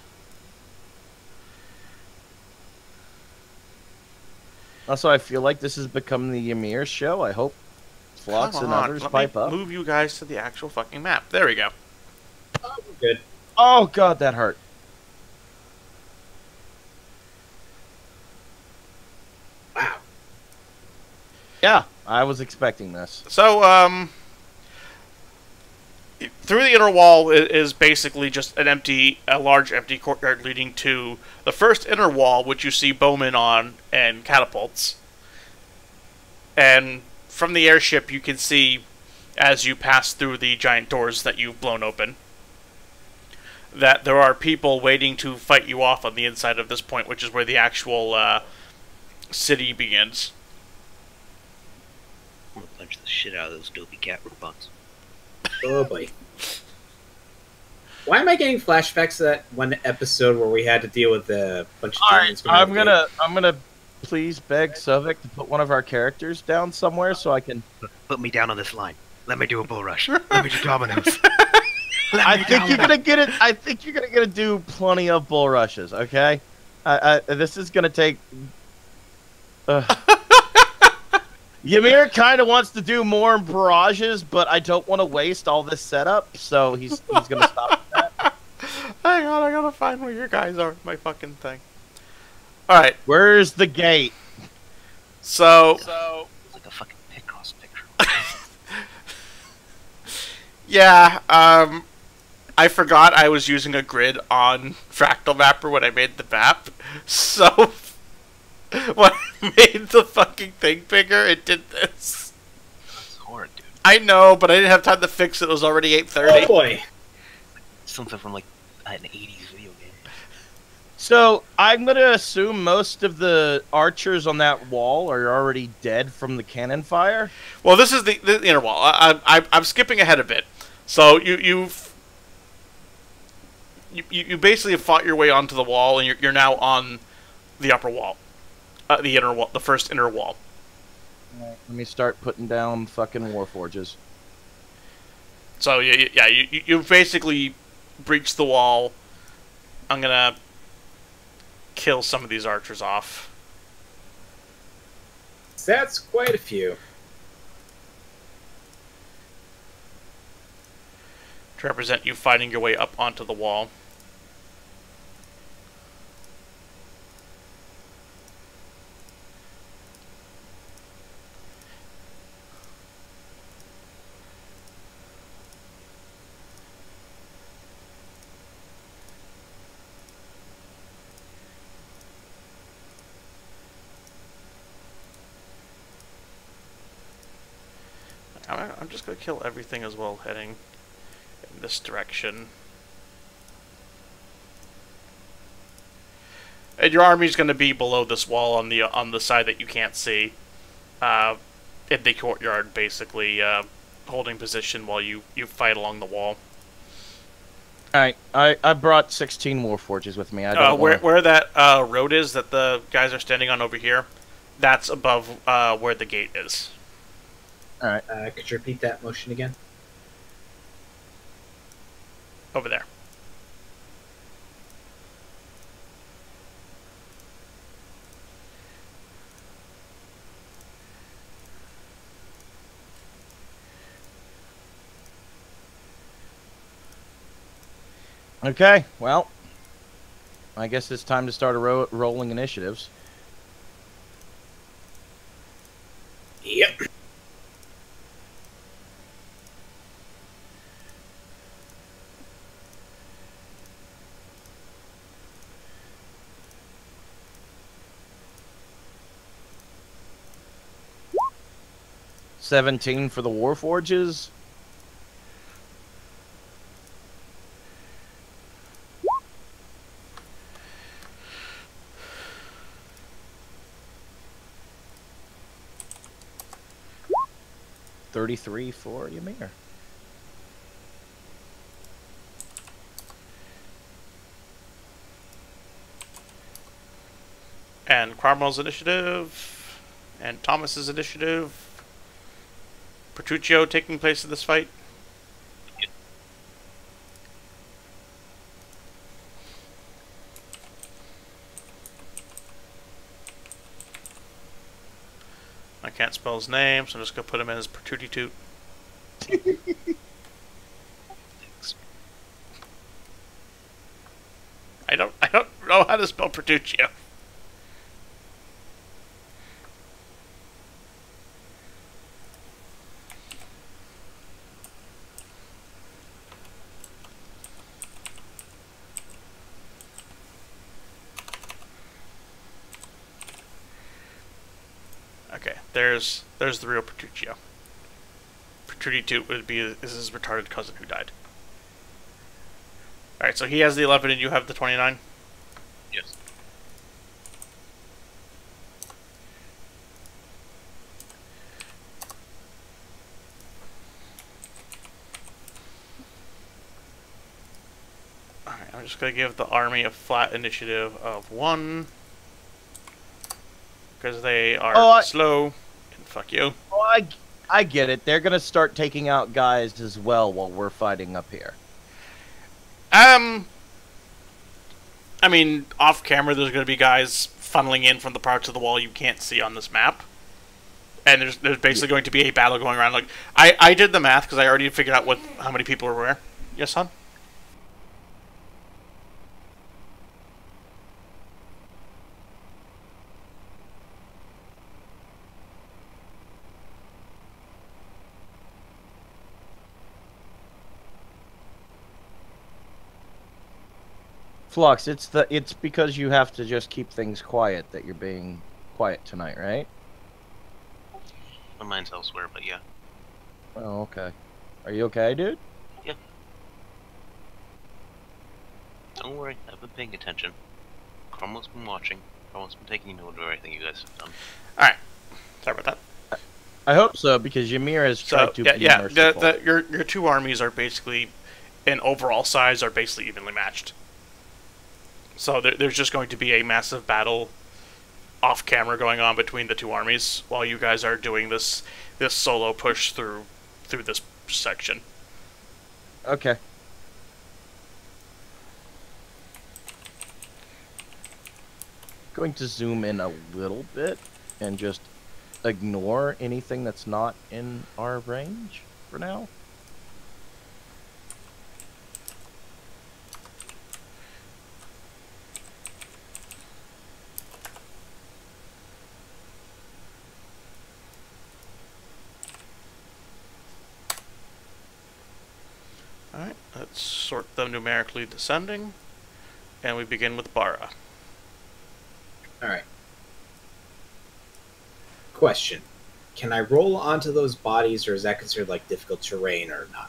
Also, I feel like this has become the Ymir show. I hope Flux and others pipe up. Move you guys to the actual fucking map. There we go. Oh, we're good. Oh god, that hurt. Wow. Yeah, I was expecting this. So, through the inner wall is basically just a large empty courtyard leading to the first inner wall, which you see bowmen on and catapults. And from the airship, you can see, as you pass through the giant doors that you've blown open, that there are people waiting to fight you off on the inside of this point, which is where the actual city begins. I'm gonna punch the shit out of those dopey cat robots. Oh boy. Why am I getting flashbacks to that one episode where we had to deal with a bunch of demons? I'm gonna please beg Sovik to put one of our characters down somewhere so I can Put me down on this line. Let me do a bull rush. Let me do dominoes. I think you're gonna get it. I think you're gonna do plenty of bull rushes. Okay, this is gonna take. Ymir kind of wants to do more barrages, but I don't want to waste all this setup, so he's gonna stop that. Hang on, I gotta find where your guys are. My fucking thing. All right, where's the gate? So It's like a fucking Picross picture. yeah, I forgot I was using a grid on Fractal Mapper when I made the map, so when I made the fucking thing bigger, it did this. That's horrid, dude. I know, but I didn't have time to fix it. It was already 8:30. Oh boy. Something from like an 80s video game. So I'm gonna assume most of the archers on that wall are already dead from the cannon fire. Well, this is the inner wall. I'm skipping ahead a bit. So you basically have fought your way onto the wall, and you're now on the upper wall, the inner wall, the first inner wall. Alright, let me start putting down fucking warforges. So yeah, you've basically breached the wall. I'm gonna kill some of these archers off. That's quite a few. To represent you fighting your way up onto the wall. I'm just going to kill everything as well heading in this direction. And your army's going to be below this wall on the side that you can't see. In the courtyard, basically, holding position while you fight along the wall. Alright, I brought 16 warforges with me. I don't where that road is that the guys are standing on over here, that's above where the gate is. Alright. Could you repeat that motion again? Over there. Okay, well, I guess it's time to start rolling initiatives. Yep. $17 for the warforges. $33 for Ymir. And Cromwell's initiative, and Thomas's initiative. Petruchio taking place in this fight. I can't spell his name, so I'm just gonna put him in as Pertutitoot. I don't know how to spell Petruchio. Okay, there's the real Petruchio. Petruchio is his retarded cousin who died. Alright, so he has the 11 and you have the 29? Yes. Alright, I'm just going to give the army a flat initiative of 1. Because they are slow. And fuck you. Oh, I get it. They're gonna start taking out guys as well while we're fighting up here. I mean, off camera, there's going to be guys funneling in from the parts of the wall you can't see on this map. And there's basically going to be a battle going around. Like I did the math because I already figured out how many people were where. Yes, son? Flux, it's because you have to just keep things quiet that you're being quiet tonight, right? My mind's elsewhere, but yeah. Oh, okay. Are you okay, dude? Yeah. Don't worry, I've been paying attention. Cromwell's been watching. Cromwell's been taking note of everything you guys have done. Alright. Sorry about that. I hope so, because Ymir has tried to be merciful. Your two armies are basically, in overall size, are basically evenly matched. So there's just going to be a massive battle off camera going on between the two armies while you guys are doing this solo push through this section. Okay. Going to zoom in a little bit and just ignore anything that's not in our range for now. Alright, let's sort them numerically descending, and we begin with Bara. Alright. Question. Can I roll onto those bodies, or is that considered like difficult terrain or not?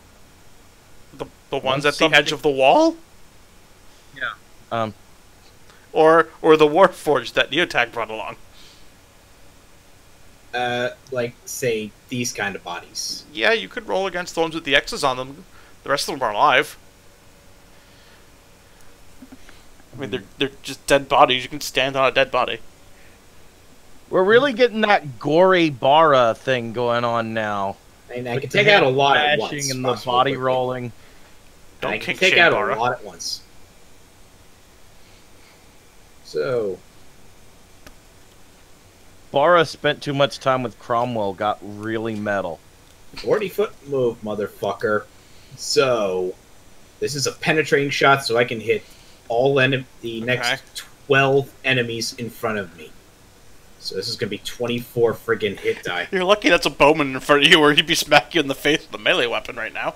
The ones at the edge of the wall? Yeah. Or the Warforged that Neotag brought along? Like, say, these kind of bodies. Yeah, you could roll against the ones with the X's on them. The rest of them aren't alive. I mean, they're just dead bodies. You can stand on a dead body. We're really getting that gory Bara thing going on now. And I can take out a lot at once. Bashing and the body rolling. I can take out a lot at once. So... Bara spent too much time with Cromwell, got really metal. 40-foot move, motherfucker. So, this is a penetrating shot, so I can hit all the next 12 enemies in front of me. So this is going to be 24 friggin' hit die. You're lucky that's a bowman in front of you, or he'd be smacking you in the face with a melee weapon right now.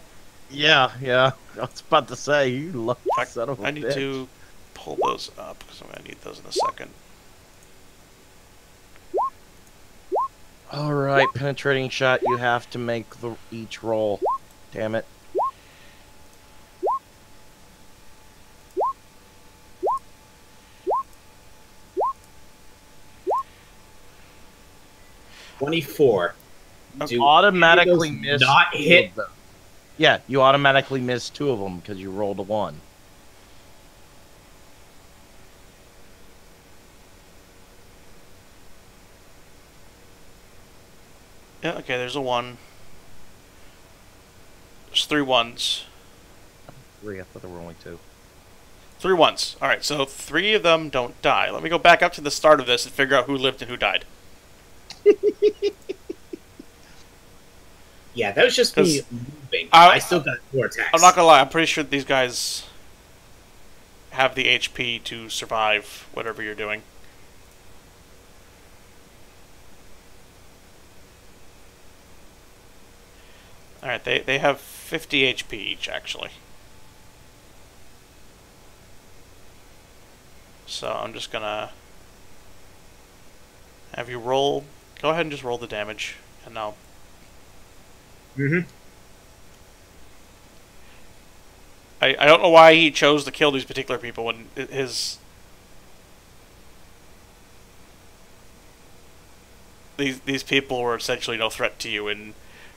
Yeah. I was about to say, you lucky son of a bitch. I need to pull those up, because I'm going to need those in a second. Alright, penetrating shot, you have to make each roll. Damn it. Do automatically miss not hit. Yeah, you automatically miss 2 of them because you rolled a 1. Yeah, okay, there's a 1. There's 3 1s. 3, I thought there were only 2. 3 1s. Alright, so 3 of them don't die. Let me go back up to the start of this and figure out who lived and who died. Yeah, that was just me moving. I still got 4 attacks. I'm not gonna lie, I'm pretty sure these guys have the HP to survive whatever you're doing. Alright, they have 50 HP each, actually. So I'm just gonna have you roll. Go ahead and just roll the damage, and I'll... I don't know why he chose to kill these particular people when these people were essentially no threat to you, and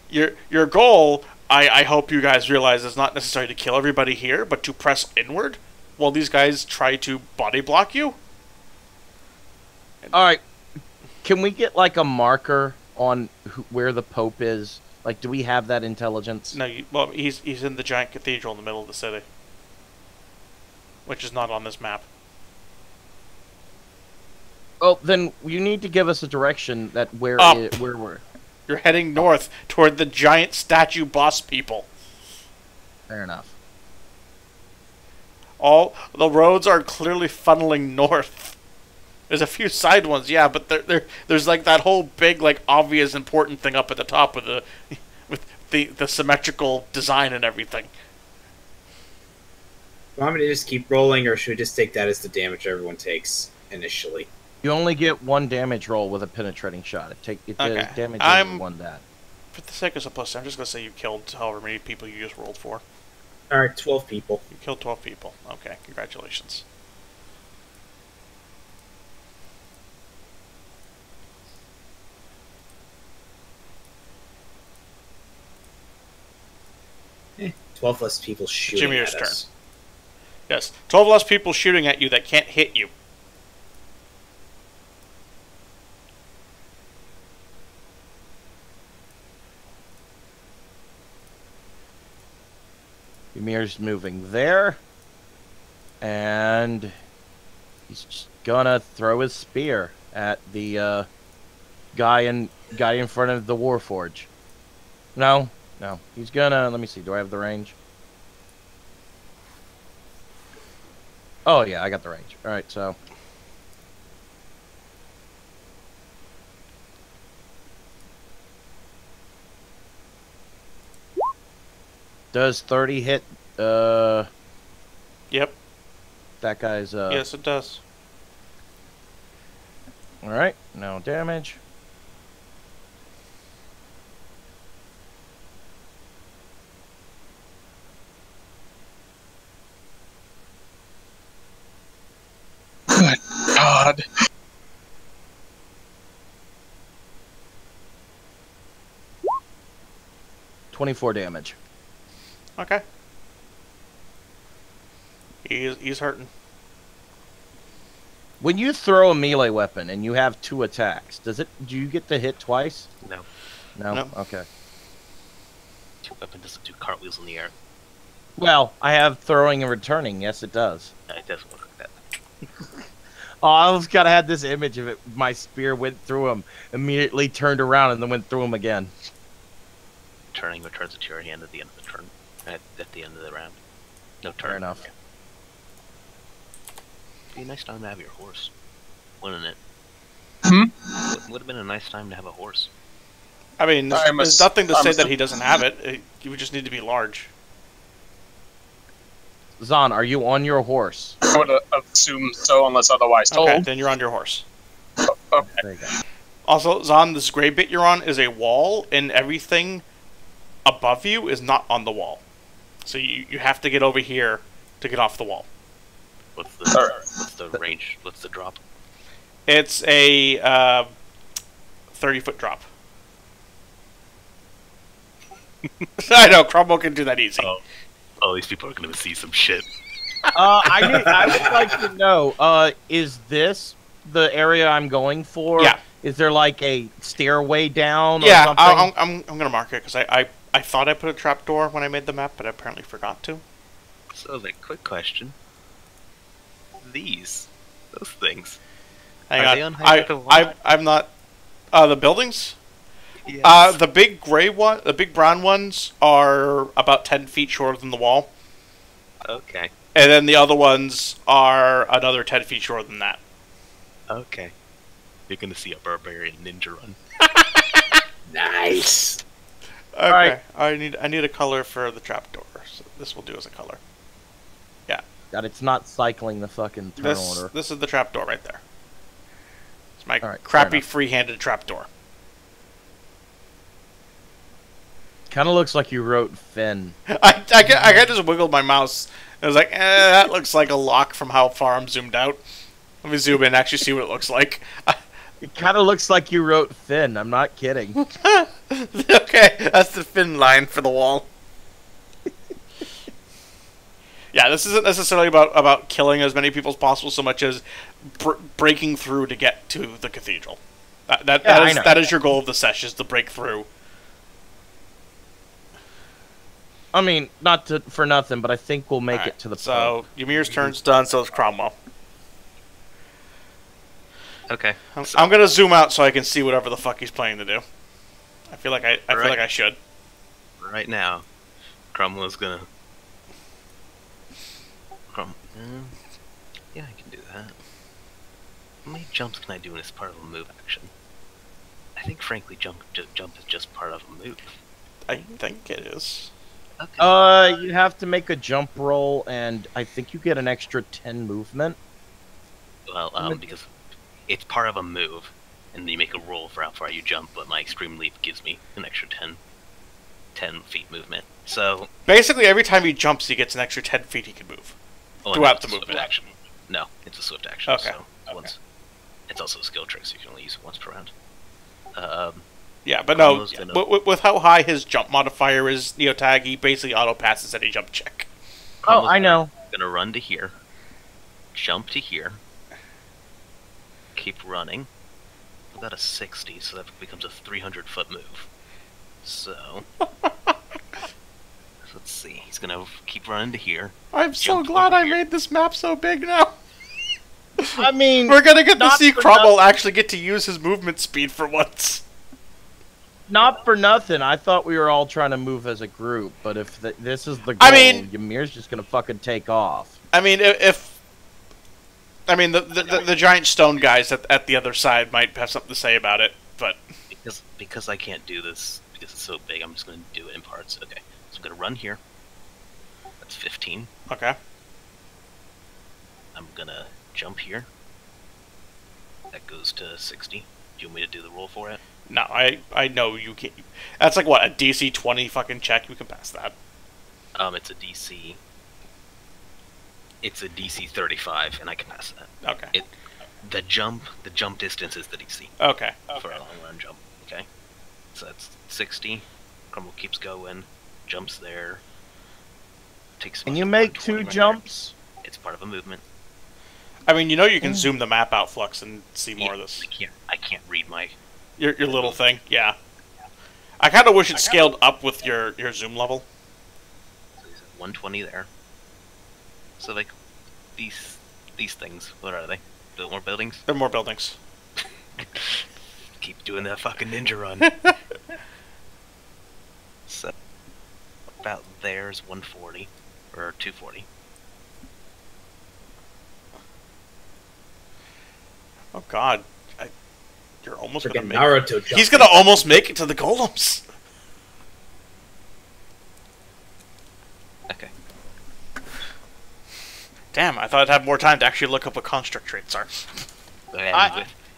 your goal, I hope you guys realize, is not necessarily to kill everybody here, but to press inward while these guys try to body block you. Alright, can we get like a marker on where the Pope is? Like, do we have that intelligence? No, well, he's in the giant cathedral in the middle of the city, which is not on this map. Oh, then you need to give us a direction that where we're... You're heading north toward the giant statue boss people. Fair enough. All the roads are clearly funneling north. There's a few side ones, yeah, but there's like that whole big, like, obvious important thing up at the top with the symmetrical design and everything. Want me to just keep rolling, or should we just take that as the damage everyone takes initially? You only get 1 damage roll with a penetrating shot. It does damage one that. For the sake of simplicity, I'm just gonna say you killed however many people you just rolled for. Alright, 12 people. You killed 12 people. Okay, congratulations. Eh, 12 less people shooting Jimmy's at us. Yes. 12 less people shooting at you that can't hit you. Ymir's moving there. And he's just gonna throw his spear at the guy in front of the Warforge. No. He's gonna, let me see, do I have the range? Oh yeah, I got the range. Alright, so does 30 hit Yep. that guy's Yes, it does. Alright, no damage. Good God. $24 damage. Okay. He's hurting. When you throw a melee weapon and you have 2 attacks, do you get to hit twice? No. No? Okay. Weapon doesn't do cartwheels in the air. Well, I have throwing and returning. Yes, it does. No, it doesn't work like that. Oh, I was gotta have this image of it. My spear went through him, immediately turned around, and then went through him again. Turning returns it to your hand at the end of the turn. At the end of the round. No turn. Fair enough. Yeah. Be a nice time to have your horse, wouldn't it? Would have been a nice time to have a horse. I mean, there's nothing to say that he doesn't have it. He would just need to be large. Zahn, are you on your horse? I would assume so, unless otherwise told. Okay, then you're on your horse. Okay. There you go. Also, Zahn, this gray bit you're on is a wall, and everything above you is not on the wall. So you have to get over here to get off the wall. What's the range? What's the drop? It's a 30-foot drop. I know, Cromwell can do that easy. Oh, these people are going to see some shit. I would like to know, is this the area I'm going for? Yeah. Is there like a stairway down or Yeah, something? I'm going to mark it, because I thought I put a trapdoor when I made the map, but I apparently forgot to. So, the quick question. Those things. Hang Are they on. Untitled Light? I'm not... the buildings? Yes. The big gray one, the big brown ones are about 10 feet shorter than the wall. Okay. And then the other ones are another 10 feet shorter than that. Okay. You're going to see a barbarian ninja run. Nice. Okay. Alright. I need a color for the trapdoor. So this will do as a color. Yeah. God, it's not cycling the fucking turn order. This is the trapdoor right there. It's my Alright, crappy free-handed trapdoor. Kind of looks like you wrote Finn. I just wiggled my mouse. I was like, that looks like a lock from how far I'm zoomed out. Let me zoom in and actually see what it looks like. It kind of looks like you wrote Finn. I'm not kidding. Okay, that's the Finn line for the wall. Yeah, this isn't necessarily about killing as many people as possible, so much as breaking through to get to the cathedral. That is your goal of the session, is to break through. I mean, not for nothing, but I think we'll make it to the So, Ymir's turn's done, so is Cromwell. Okay. I'm gonna zoom out so I can see whatever the fuck he's planning to do. I feel like I should. Right now, Cromwell's gonna... Yeah, I can do that. How many jumps can I do as part of a move action? I think, frankly, jump is just part of a move. I think it is. Okay. You have to make a jump roll, and I think you get an extra 10 movement. Well, because it's part of a move, and you make a roll for how far you jump, but my Extreme Leap gives me an extra 10 feet movement. So basically, every time he jumps, he gets an extra 10 feet he can move throughout the movement. Action. No, it's a swift action. Okay. So it's also a skill trick, so you can only use it once per round. Yeah, but no, with how high his jump modifier is, Neotag, he basically auto passes any jump check. Oh, I know. gonna run to here, jump to here, keep running. I got a 60, so that becomes a 300-foot move. So let's see. He's gonna keep running to here. I'm so glad I made this map so big now. I mean, we're gonna get to see Crumble nothing. actually get to use his movement speed for once. Not for nothing. I thought we were all trying to move as a group, but if this is the goal, I mean, Ymir's just gonna fucking take off. I mean, the giant stone guys at the other side might have something to say about it, but because I can't do this because it's so big, I'm just gonna do it in parts. Okay, so I'm gonna run here. That's 15. Okay. I'm gonna jump here. That goes to 60. Do you want me to do the roll for it? No, I know you can't. That's like what, a DC 20 fucking check. You can pass that. It's a DC. It's a DC 35, and I can pass that. Okay. The jump distance is the DC. Okay. For a long run jump. Okay. So that's 60. Crumble keeps going. Jumps there. Takes. Can you make 2 jumps? It's part of a movement. I mean, you know you can zoom the map out, Flux, and see more of this. I can't read my... Your little thing, yeah. I kind of wish it scaled up with your zoom level. So he's at 120 there. So, like, these things, what are they? Build more buildings? There are more buildings. Keep doing that fucking ninja run. So, about there's 140, or 240. Oh god, you're almost gonna make Naruto. He's gonna almost make it to the golems. Okay. Damn, I thought I'd have more time to actually look up what construct traits are.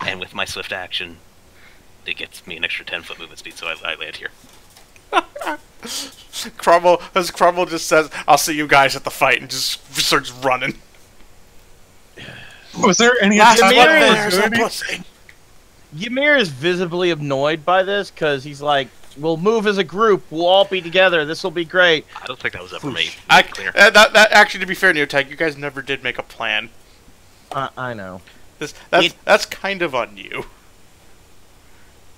And with my swift action, it gets me an extra 10-foot movement speed, so I land here. Crumble just says, "I'll see you guys at the fight," and just starts running. Was there any Ymir is visibly annoyed by this because he's like, "We'll move as a group. We'll all be together. This will be great." I don't think that was ever made clear. That actually, to be fair, Neotech, you guys never did make a plan. I know. That's kind of on you.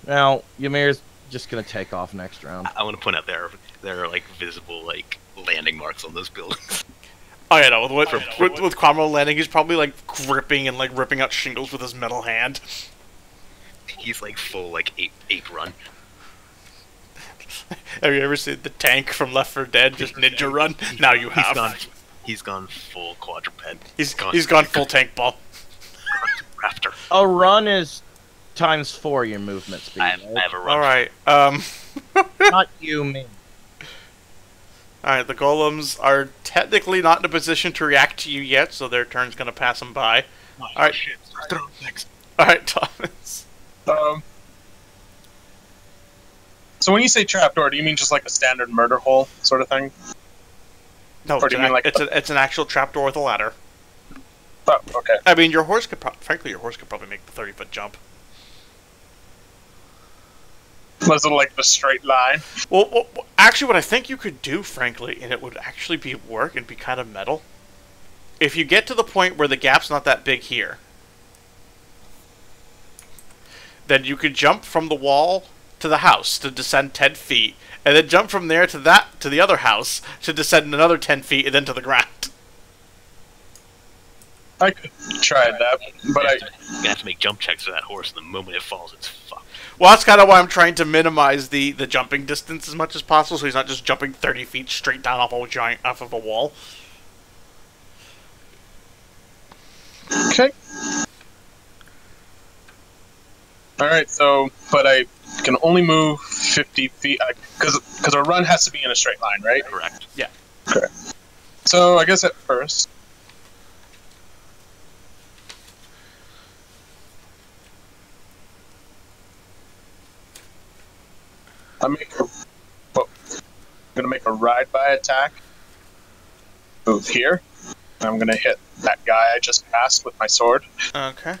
Now Ymir's just gonna take off next round. I want to point out there are like visible like landing marks on those buildings. Oh yeah, no. With Cromwell landing, he's probably like gripping and like ripping out shingles with his metal hand. He's like full like ape run. Have you ever seen the tank from Left 4 Dead just ninja run? Now you have. He's gone full quadruped. He's gone full tank ball. Raptor. A run is ×4 your movement speed. I have a run. All right. Not you, me. Alright, the golems are technically not in a position to react to you yet, so their turn's gonna pass them by. Alright. Alright, Thomas. So when you say trapdoor, do you mean just like a standard murder hole sort of thing? No, or do you mean like it's an actual trapdoor with a ladder. Oh, okay. I mean, your horse could probably make the 30-foot jump. Was it like the straight line? Well, actually, what I think you could do, frankly, and it would actually work and be kind of metal, if you get to the point where the gap's not that big here, then you could jump from the wall to the house to descend 10 feet, and then jump from there to the other house to descend another 10 feet, and then to the ground. I could try that, but you're gonna have to make jump checks for that horse, and the moment it falls, it's fucked. Well, that's kind of why I'm trying to minimize the jumping distance as much as possible, so he's not just jumping 30 feet straight down off of a wall. Okay. Alright, so, but I can only move 50 feet, because a run has to be in a straight line, right? Correct. Yeah. Okay. So, I guess at first, I'm gonna make a ride-by attack. Move here. And I'm gonna hit that guy I just passed with my sword. Okay.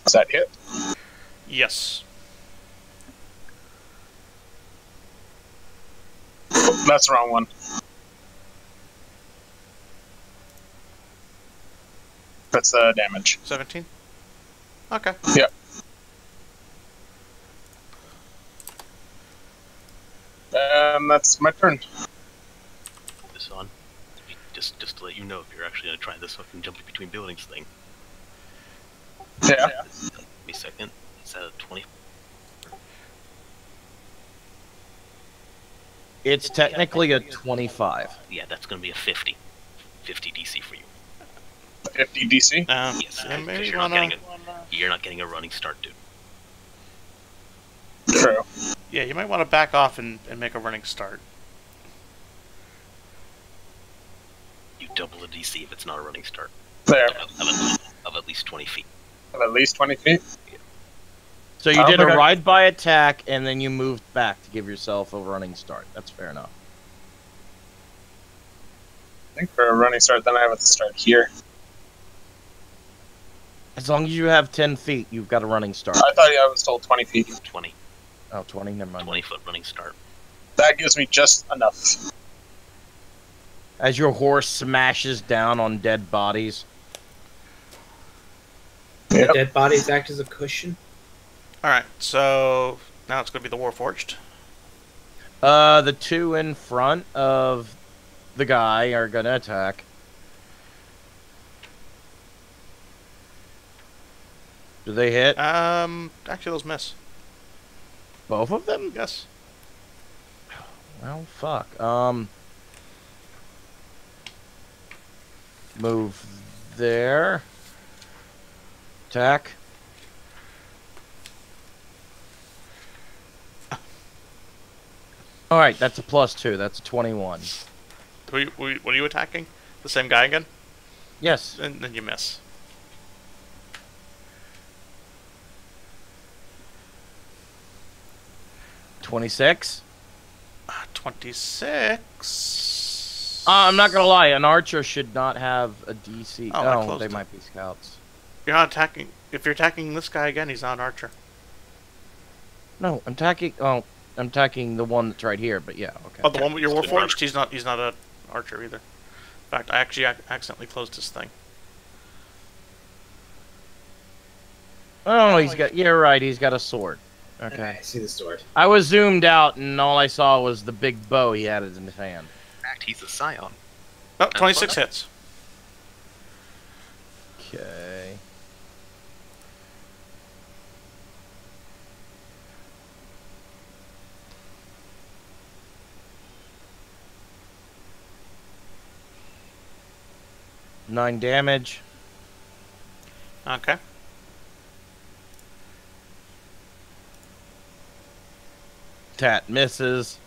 Does that hit? Yes. Oh, that's the wrong one. That's damage. 17? Okay. Yep. And that's my turn. This on. Just to let you know, if you're actually gonna try this fucking jumping between buildings thing. Yeah. Give me a second. Is that a 20? It's technically a 25. Yeah, that's gonna be a 50. 50 DC for you. 50 DC? Yes, yeah, maybe because you're not getting a running start, dude. True. Yeah, you might want to back off and make a running start. You double the DC if it's not a running start. There. Of at least 20 feet. Of at least 20 feet? So you did a ride by attack, and then you moved back to give yourself a running start. That's fair enough. I think for a running start, then I have to start here. As long as you have 10 feet, you've got a running start. I thought I was told 20 feet. 20. Oh, 20? Never mind. 20-foot running start. That gives me just enough. As your horse smashes down on dead bodies. The dead bodies act as a cushion. Alright, so now it's going to be the Warforged. The two in front of the guy are going to attack. Do they hit? Actually, those miss. Both of them? Yes. Well, fuck. Move there. Attack. Alright, that's a +2. That's a 21. What are you attacking? The same guy again? Yes. And then you miss. $26. 26. I'm not gonna lie, an archer should not have a DC. Oh, they might be scouts. You're not attacking. If you're attacking this guy again, he's not an archer. No, I'm attacking. Oh, I'm attacking the one that's right here. But yeah, okay. Oh, the one with your Warforged? He's not an archer either. In fact, I actually accidentally closed this thing. Oh, he's got. You're right. He's got a sword. Okay. I see the sword. I was zoomed out, and all I saw was the big bow he had in his hand. In fact, he's a scion. Oh, 26 hits. Okay. Nine damage. Okay. Tat misses.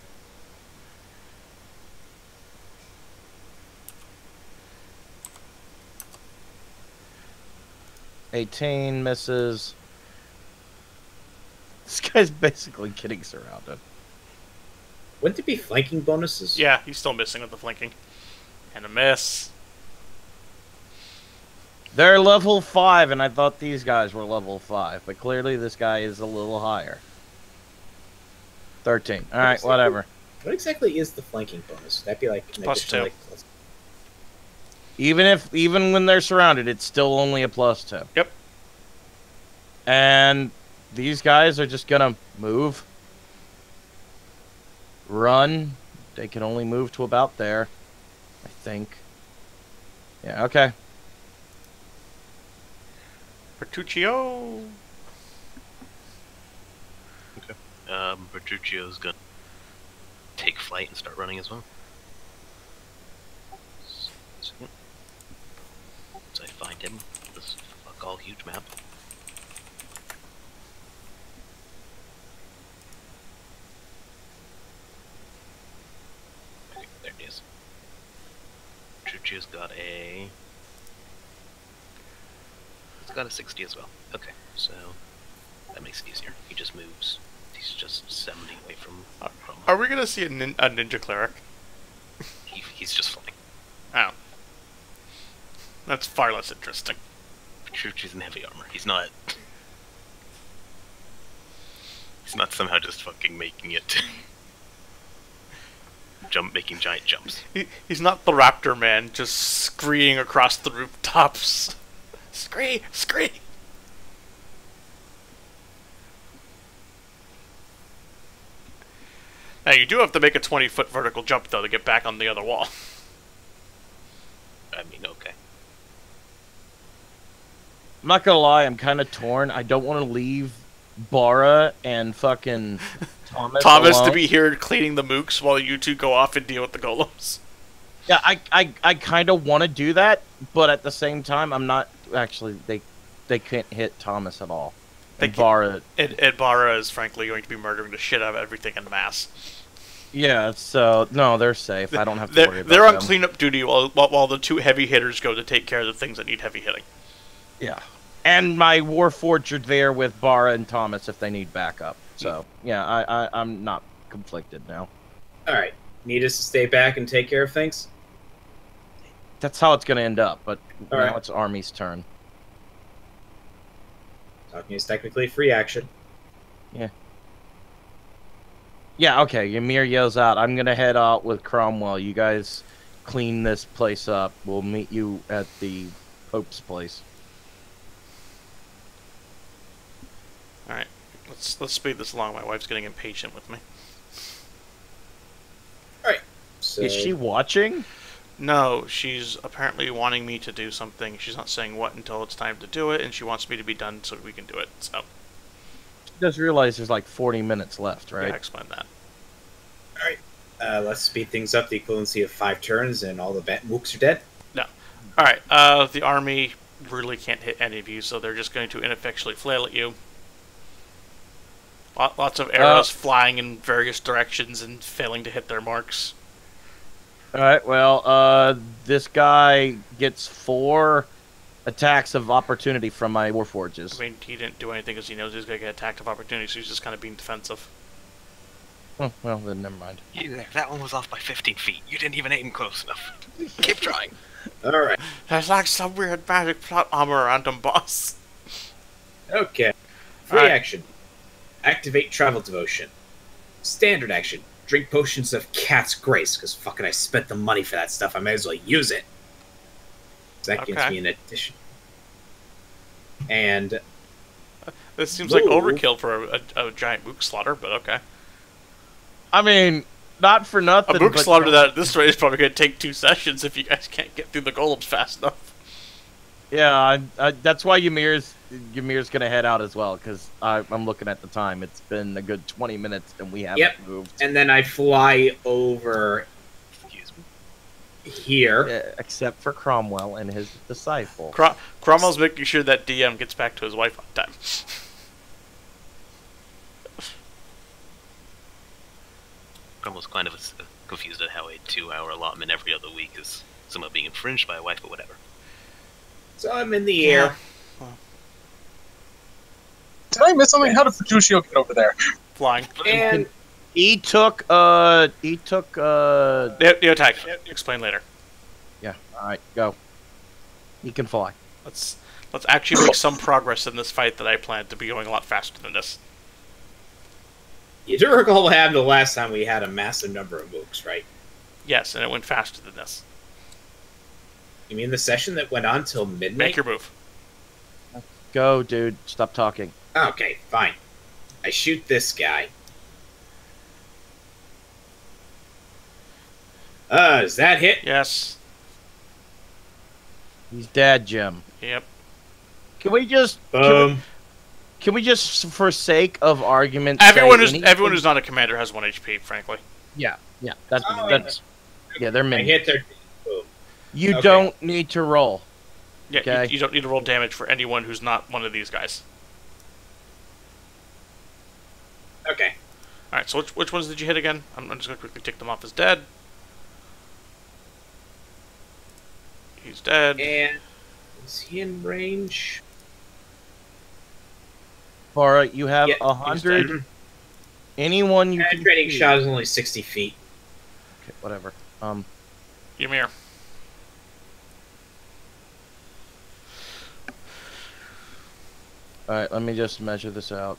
$18 misses. This guy's basically getting surrounded. Wouldn't it be flanking bonuses? Yeah, he's still missing with the flanking. And a miss. They're level 5, and I thought these guys were level 5, but clearly this guy is a little higher. 13. Alright, whatever. What exactly is the flanking bonus? Would that be like an +2. additional, Even when they're surrounded, it's still only a +2. Yep. And these guys are just gonna move. Run. They can only move to about there, I think. Yeah, okay. Bertuccio. Bertuccio's gonna take flight and start running as well. So I find him. This fuck all huge map. Okay, there it is. Bertuccio's got a... It's got a 60 as well. Okay, so that makes it easier. He just moves. He's just 70 away from... Are we gonna see a ninja cleric? He's just flying. Oh. That's far less interesting. Petrucci's in heavy armor. He's not... It's not somehow just fucking making it making giant jumps. He's not the Raptor Man, just screeing across the rooftops. Scree! Scree! Now, you do have to make a 20-foot vertical jump, though, to get back on the other wall. I mean, okay. I'm not gonna lie, I'm kind of torn. I don't want to leave Bara and fucking Thomas Thomas alone. to be here cleaning the mooks while you two go off and deal with the golems. Yeah, I kind of want to do that, but at the same time, I'm not actually. They can't hit Thomas at all. And Bara. And Bara is frankly going to be murdering the shit out of everything in mass. Yeah, so no, they're safe. I don't have to worry about They're on them. cleanup duty while the two heavy hitters go to take care of the things that need heavy hitting. Yeah, and my Warforged are there with Bara and Thomas if they need backup. So yeah, I'm not conflicted now. All right, need us to stay back and take care of things. That's how it's gonna end up. But All now right. it's Army's turn. Talking is technically free action. Yeah, okay. Ymir yells out, I'm going to head out with Cromwell. You guys clean this place up. We'll meet you at the Pope's place. Alright, let's speed this along. My wife's getting impatient with me. Alright. So, Is she watching? No, she's apparently wanting me to do something. She's not saying what until it's time to do it, and she wants me to be done so we can do it. So, She does realize there's like 40 minutes left, right? yeah, explain that. Alright. Let's speed things up. The equivalency of 5 turns and all the mooks are dead. No. Alright, the army really can't hit any of you, so they're just going to ineffectually flail at you. Lots of arrows flying in various directions and failing to hit their marks. Alright, well, this guy gets 4 attacks of opportunity from my Warforges. I mean, he didn't do anything because he knows he's going to get attacked of opportunity, so he's just kind of being defensive. Oh, well, then never mind. That one was off by 15 feet. You didn't even aim close enough. Keep trying. Alright. There's like some weird magic plot armor around him, boss. Okay. Free Alright. action. Activate Travel Devotion. Standard action. Drink potions of Cat's Grace, because fucking I spent the money for that stuff. I might as well use it. So that gives Okay. me an addition. And This seems like Ooh. overkill for a giant mook slaughter, but okay. I mean, not for A nothing, mook but slaughter that at this rate is probably going to take 2 sessions if you guys can't get through the golems fast enough. yeah, that's why Ymir's gonna head out as well, because I'm looking at the time. It's been a good 20 minutes and we haven't Yep. moved. and then I fly over Excuse me. here. Except for Cromwell and his disciple. Cromwell's making sure that DM gets back to his wife on time. I'm almost kind of confused at how a 2-hour allotment every other week is somewhat being infringed by a wife, but whatever. So I'm in the air. Did I miss something? How did Petruchio get over there? Flying. And He took The attack. Explain later. Yeah, alright, go. He can fly. Let's actually make some progress in this fight that I planned to be going a lot faster than this. you do recall what happened the last time we had a massive number of mooks, right? Yes, and it went faster than this. You mean the session that went on till midnight? Make your move. Go, dude. Stop talking. Okay, fine. I shoot this guy. Does that hit? Yes. He's dead, Jim. Yep. Can we just Boom. can we just, for sake of argument, Everyone say everyone who's not a commander has 1 HP, frankly. yeah, that's Oh, yeah, they're I minions. hit their... Boom. You Okay. don't need to roll. Yeah, Okay. you don't need to roll damage for anyone who's not one of these guys. Okay. Alright, so which ones did you hit again? I'm just going to quickly tick them off as dead. He's dead. And... is he in range? Bara, you have Yeah, 100. dead. Anyone you can Penetrating see. shot is only 60 feet. Okay, whatever. Ymir. All right, let me just measure this out.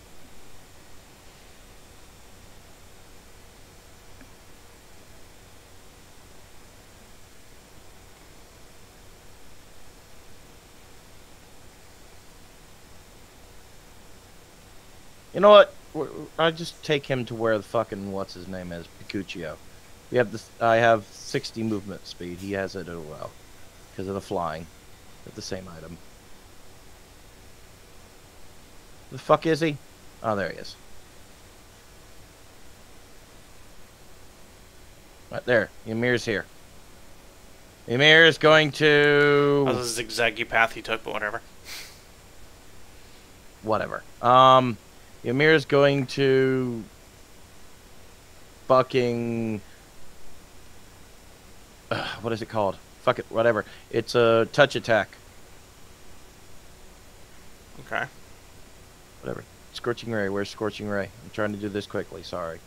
You know what? I just take him to where the fucking what's his name is, Picuccio. We have this. I have 60 movement speed. He has it as well because of the flying. With the same item. The fuck is he? Oh, there he is. Right there. Ymir's here. Ymir is going to... That was a zigzaggy path he took, but whatever. Whatever. Ymir is going to... Fucking... what is it called? Fuck it, whatever. It's a touch attack. Okay. Whatever. Scorching Ray. Where's Scorching Ray? I'm trying to do this quickly. Sorry.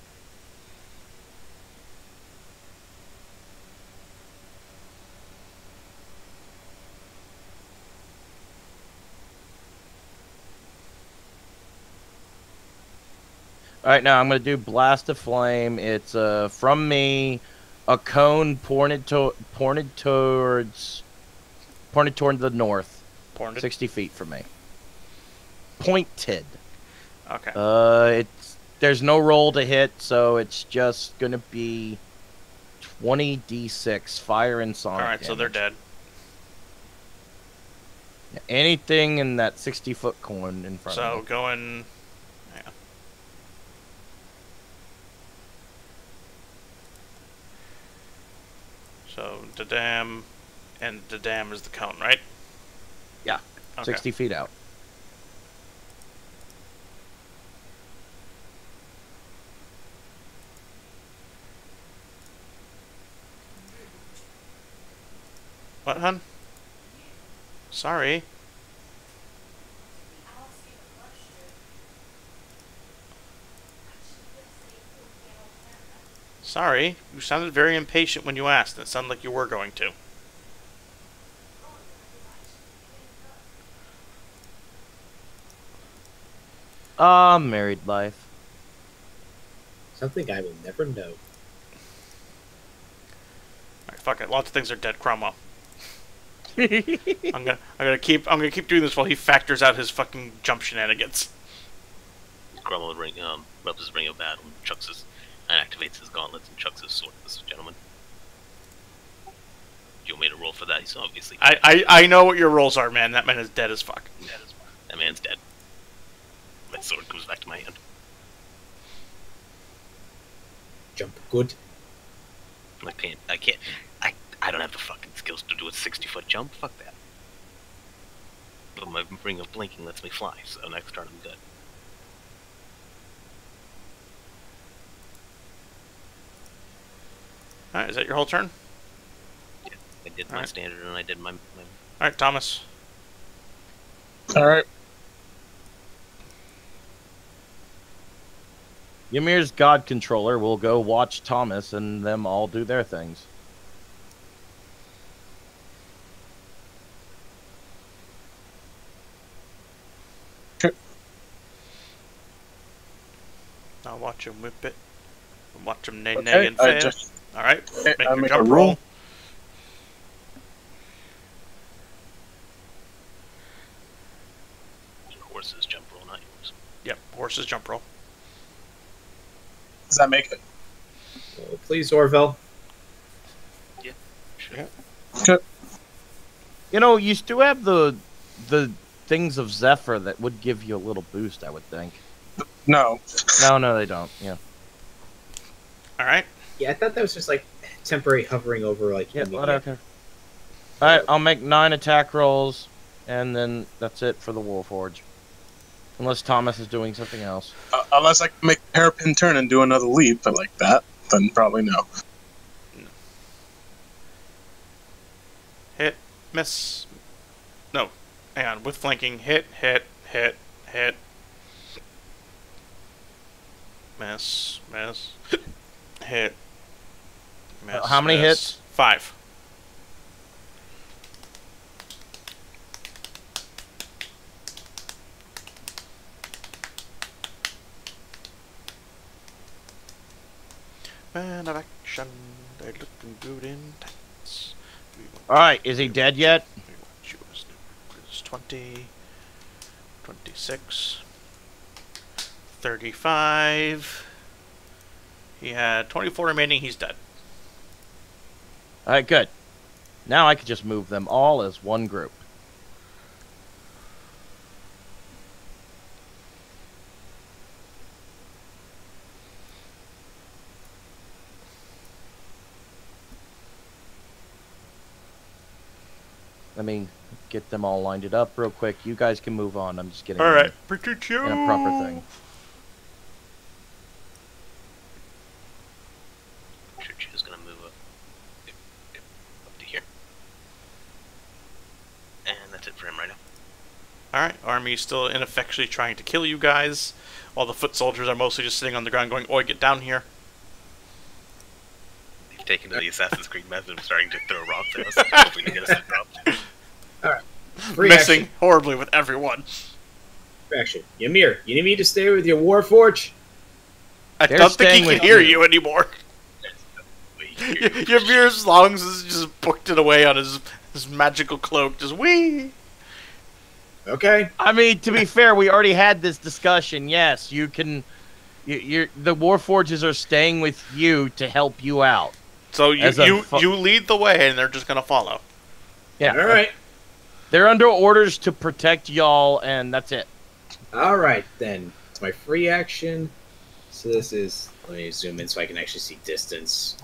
Alright, now I'm going to do Blast of Flame. It's from me, a cone pointed towards the north. Pointed? 60 feet from me. Pointed. Okay. There's no roll to hit, so it's just going to be 20d6 fire and sonic Alright, damage. so they're dead. Anything in that 60-foot cone in front of So me. going... Yeah. So, the dam... And the dam is the cone, right? Yeah. Okay. 60 feet out. What, hun? Sorry. Sorry. You sounded very impatient when you asked. It sounded like you were going to. Married life. Something I will never know. Alright, fuck it. Lots of things are dead, Cromwell. I'm gonna keep doing this while he factors out his fucking jump shenanigans. Cromwell rubs his ring of battle and chucks his and activates his gauntlets and chucks his sword at this gentleman. You want me to roll for that? He's obviously I know what your rolls are, man. That man is dead as fuck. That man's dead. My sword comes back to my hand. Jump good. I don't have the fucking skills to do a 60-foot jump. Fuck that. But my ring of blinking lets me fly, so next turn I'm good. Alright, is that your whole turn? Yeah, I did my standard and I did my... Alright, Thomas. Alright. Ymir's God Controller will go watch Thomas and them all do their things. I'll watch him whip it. Watch him nay Okay, and fail. Alright, make I your make jump a roll. roll. Horse's jump roll, not yours. Yep, horse's jump roll. Does that make it? Oh, please, Orville. Yeah, sure. Yeah. Okay. You know, you still have the things of Zephyr that would give you a little boost, I would think. No. No, they don't. Yeah. Alright. Yeah, I thought that was just like temporary hovering over, like. Yeah, enemy. whatever. Alright, I'll make 9 attack rolls, and then that's it for the Warforge. Unless Thomas is doing something else. Unless I can make a hairpin turn and do another leap, but like that, then probably no. Hit, miss. No, hang on. With flanking, hit. Miss, hit. Miss, How many miss. hits? 5. Man of action, they're looking good in tights. Alright, is he dead yet? We want you as 20, 26, 35. He had 24 remaining. He's dead. All right, good. Now I could just move them all as one group. Let me get them all lined up real quick. You guys can move on. I'm just getting All right. in a proper thing. Church is going to move up to here. And that's it for him right now. Alright, army's still ineffectually trying to kill you guys, while the foot soldiers are mostly just sitting on the ground going, oi, get down here. They've taken to the Assassin's Creed method of starting to throw rocks at us, hoping to get us to drop. Alright. Missing action. Horribly with everyone. Free action. Ymir, you need me to stay with your Warforge? I don't think he can hear you anymore. Ymir's lungs is just booked it away on his magical cloak, just wee. Okay. I mean, to be fair, we already had this discussion. Yes, you can. The Warforges are staying with you to help you out. So you lead the way, and they're just gonna follow. Yeah. All right. They're under orders to protect y'all, and that's it. All right then. It's my free action. So this is. Let me zoom in so I can actually see distance.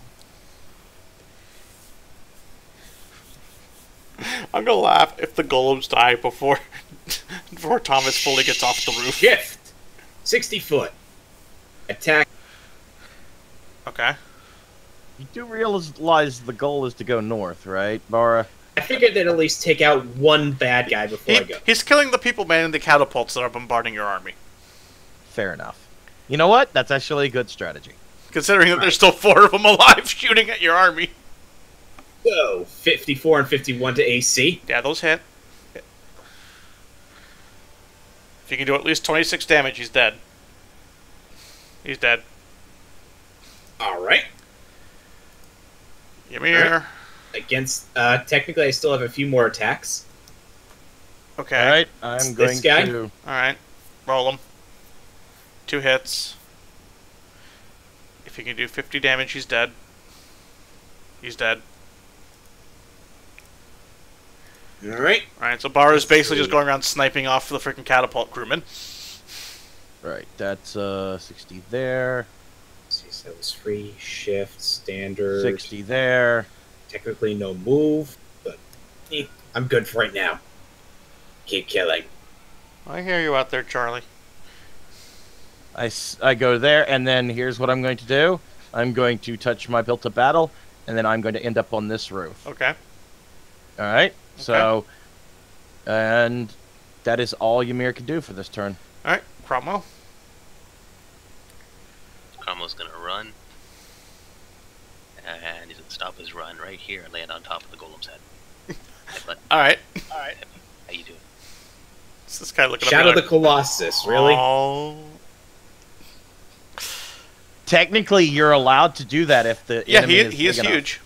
I'm gonna laugh if the golems die before Thomas fully gets off the roof. Shift. 60 foot. Attack. Okay. You do realize the goal is to go north, right, Bara? I figured they'd at least take out one bad guy before I go. He's killing the people manning the catapults that are bombarding your army. Fair enough. You know what? That's actually a good strategy. Considering that there's still 4 of them alive shooting at your army. So, 54 and 51 to AC. Yeah, those hit. If you can do at least 26 damage, he's dead. He's dead. Alright. Ymir. Right. Against, technically I still have a few more attacks. Okay. Alright, I'm going This guy? to... Alright. Roll him. 2 hits. If you can do 50 damage, he's dead. He's dead. Alright. Alright, so Barra's basically just going around sniping off the freaking catapult crewmen. Right, that's 60 there. Let's see, so that was free, shift, standard. 60 there. Technically no move, but I'm good for right now. Keep killing. I hear you out there, Charlie. I go there, and then here's what I'm going to do. I'm going to touch my built to battle, and then I'm going to end up on this roof. Okay. Alright, so... And that is all Ymir can do for this turn. Alright, Cromwell. Cromwell's gonna run. And he's gonna stop his run right here and land on top of the golem's head. Alright. Alright. How you doing? What's this guy looking Shadow at me the Colossus, really? Oh. Technically, you're allowed to do that if the enemy he is big enough. huge.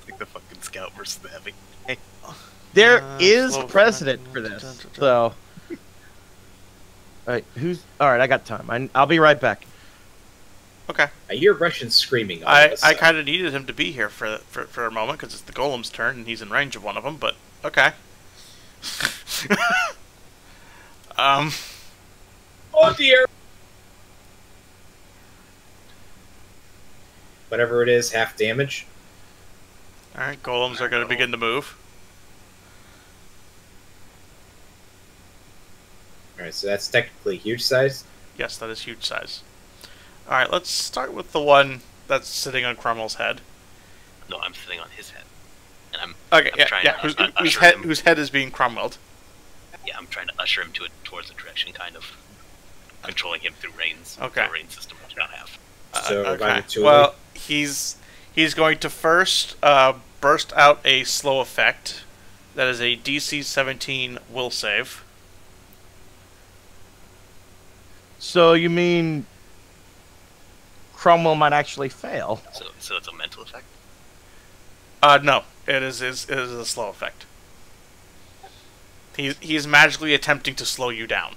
Like the fucking scout versus the heavy. Hey. There is slow precedent for this, so... Alright, Alright, I got time. I'll be right back. Okay. I hear Russians screaming. I kind of needed him to be here for a moment because it's the golem's turn and he's in range of one of them. But okay. Oh dear. Whatever it is, half damage. All right, golems are going to begin to move. All right, so that's technically huge size. Yes, that is huge size. All right, let's start with the one that's sitting on Cromwell's head. No, I'm sitting on his head. And I'm trying to whose head is being Cromwelled. Yeah, I'm trying to usher him towards the direction, kind of controlling him through reins. Okay. The rein system I do not have. So okay. Well, he's going to first burst out a slow effect. That is a DC 17 will save. So you mean Cromwell might actually fail? So it's a mental effect? No, it is a slow effect. He's magically attempting to slow you down.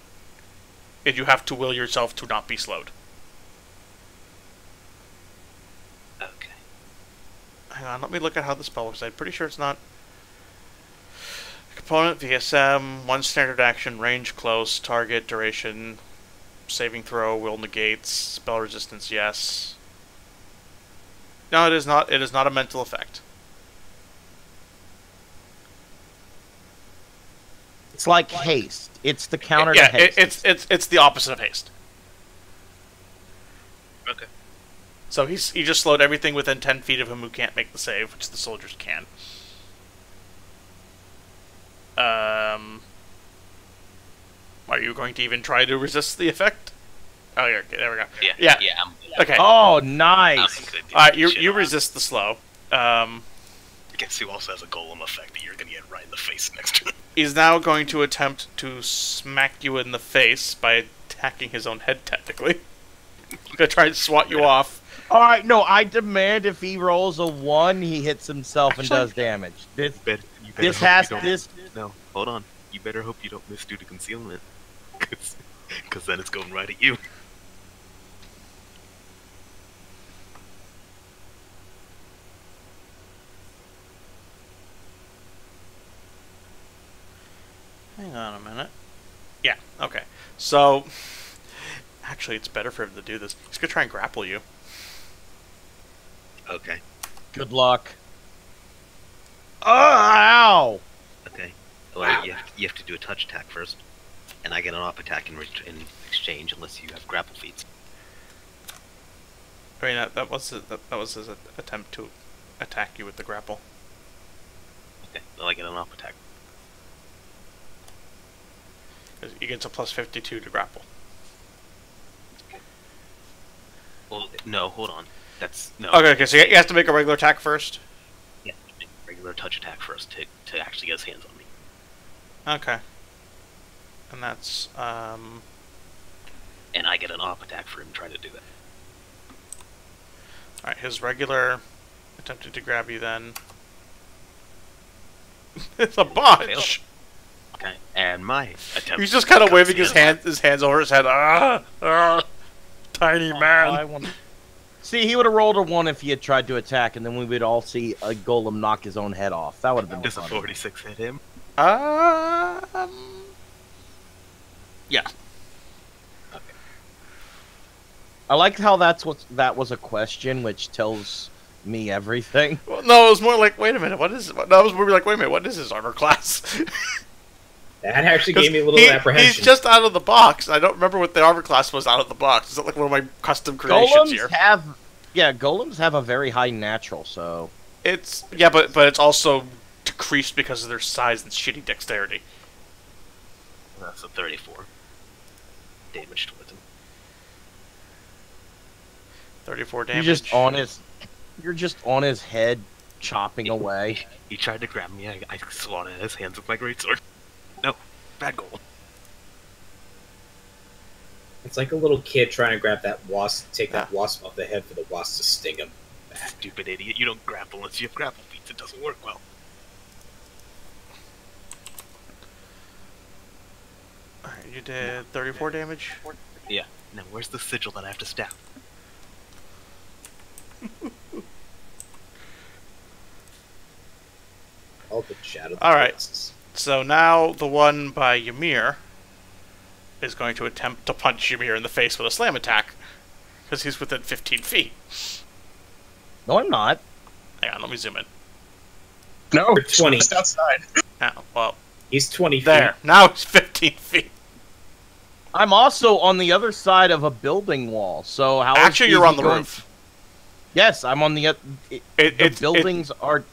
And you have to will yourself to not be slowed. Okay. Hang on, let me look at how the spell works. I'm pretty sure it's not... Component, VSM, 1 standard action, range close, target, duration, saving throw, will negates, spell resistance, yes. No, it is not. It is not a mental effect. It's like haste. It's the counter to haste. It's the opposite of haste. Okay. So he just slowed everything within 10 feet of him who can't make the save, which the soldiers can. Are you going to even try to resist the effect? Oh, yeah, okay, there we go. Yeah. Okay. Oh, nice. Alright, you resist the slow. Guess who also has a golem effect that you're gonna get right in the face next turn? He's now going to attempt to smack you in the face by attacking his own head, technically. He's gonna try and swat you off. Alright, no, I demand if he rolls a 1, he hits himself and does damage. You better No, hold on. You better hope you don't miss due to concealment. Because then it's going right at you. Hang on a minute. Yeah, okay. So, actually, it's better for him to do this. He's gonna try and grapple you. Okay. Good luck. Oh, ow! Okay. Well, you have to do a touch attack first. And I get an off attack in exchange unless you have grapple feats. I mean, that was his attempt to attack you with the grapple. Okay, well I get an off attack. He gets a plus 52 to grapple. Well, no, hold on. No. Okay, so he has to make a regular attack first? Yeah, make a regular touch attack first to actually get his hands on me. Okay. And that's, And I get an off attack for him trying to do that. Alright, his regular attempted to grab you then. It's a botch! Okay, and my attempt... He's just kind of waving his hands over his head. Tiny man. See, he would have rolled a 1 if he had tried to attack, and then we would all see a golem knock his own head off. That would have been Does a 46 hit him? Yeah. Okay. I like how that was a question, which tells me everything. Well, no, it was more like, wait a minute, what is it? No, it was more like, wait a minute, what is his armor class? That actually gave me a little apprehension. He's just out of the box. I don't remember what the armor class was out of the box. Is that like one of my custom creations here? Golems have a very high natural, so... But it's also decreased because of their size and shitty dexterity. That's a 34. Damage towards him. 34 damage. You're just on his head, chopping away. He tried to grab me. I swatted his hands with my greatsword. No, bad goal. It's like a little kid trying to grab that wasp, take that wasp off the head for the wasp to sting him. Stupid idiot! You don't grapple unless you have grapple feats. It doesn't work well. Alright, you did 34 damage? Yeah. Now where's the sigil that I have to stab? All the shadow. Alright. So now the one by Ymir is going to attempt to punch Ymir in the face with a slam attack. Because he's within 15 feet. No, I'm not. Hang on, let me zoom in. No, 20. Just outside. Oh, well. He's 20 feet. There. Now he's 15 feet. I'm also on the other side of a building wall, so how... Actually, you're on the roof. Yes, I'm on the... The buildings are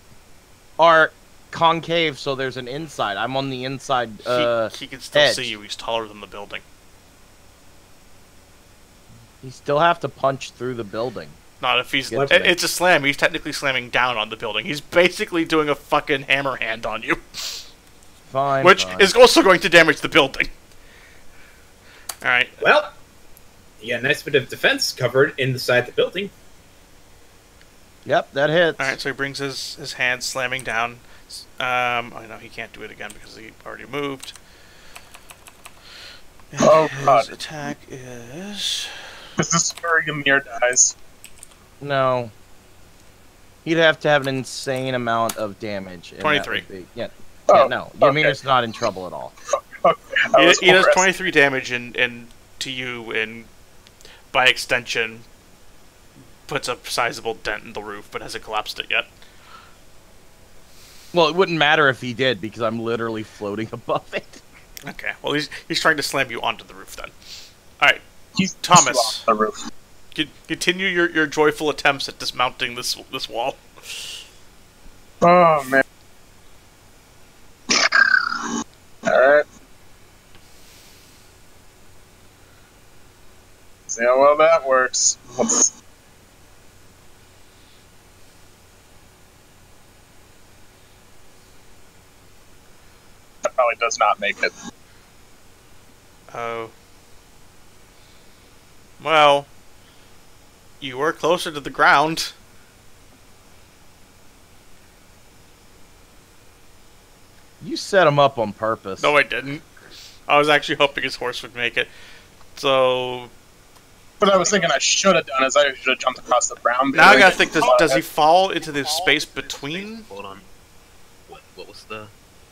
concave, so there's an inside. I'm on the inside, he can still edge. see you. He's taller than the building. You still have to punch through the building. Not if he's... It's a slam. He's technically slamming down on the building. He's basically doing a fucking hammer hand on you. Fine, Which is also going to damage the building. Alright. Well, you got a nice bit of defense covered inside the building. Yep, that hits. Alright, so he brings his hand slamming down. Oh no, he can't do it again because he already moved. And Oh, God. his attack is... This is where Ymir dies. No. He'd have to have an insane amount of damage. And 23. Yeah. Oh, Yeah, no. Ymir's not in trouble at all. He does 23 damage and to you, and by extension, puts a sizable dent in the roof, but hasn't collapsed it yet. Well, it wouldn't matter if he did, because I'm literally floating above it. Okay, well, he's trying to slam you onto the roof then. Alright, He's Thomas. on the roof. Continue your joyful attempts at dismounting this wall. Oh, man. Alright. See how well that works. That probably does not make it. Oh. Well, you were closer to the ground. You set him up on purpose. No, I didn't. I was actually hoping his horse would make it. So... What I was thinking I should have done is I should have jumped across the brown now I building. gotta think, does he fall into the space between? Hold on. What was the...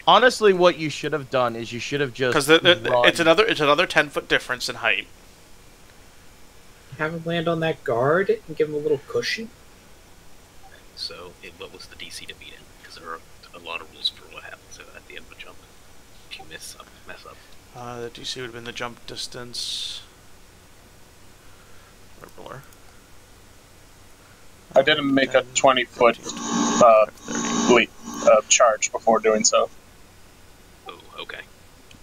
Honestly, what you should have done is you should have just Because run. it's another 10-foot difference in height. Have him land on that guard and give him a little cushion. So, what was the DC to beat it? Because there are a lot of rules for what happens at the end of a jump. If you mess up. The DC would have been the jump distance. Or I didn't make a 20-foot charge before doing so. Oh, okay.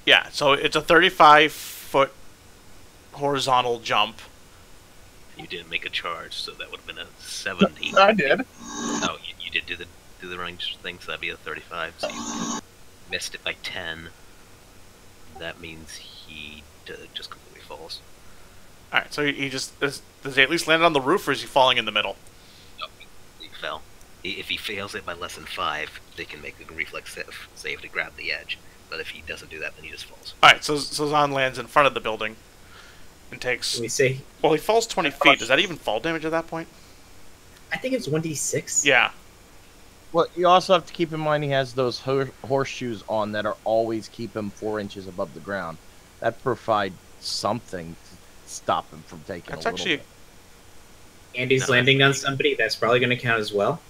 Yeah, so it's a 35-foot horizontal jump. You didn't make a charge, so that would have been a 70. I did. Oh, you did do the range thing, so that'd be a 35. So you missed it by 10. That means he just completely falls. Alright, so he just... Does he at least land on the roof, or is he falling in the middle? No, he fell. If he fails it by less than 5, they can make a reflex save to grab the edge. But if he doesn't do that, then he just falls. Alright, so Zahn lands in front of the building. And takes... Can we say... Well, he falls 20 feet. Does that even fall damage at that point? I think it's 1d6. Yeah. Well, you also have to keep in mind he has those horseshoes on that are always keep him 4 inches above the ground. That provide something to stop him from taking That's a little actually... bit. And he's landing on somebody. That's probably going to count as well.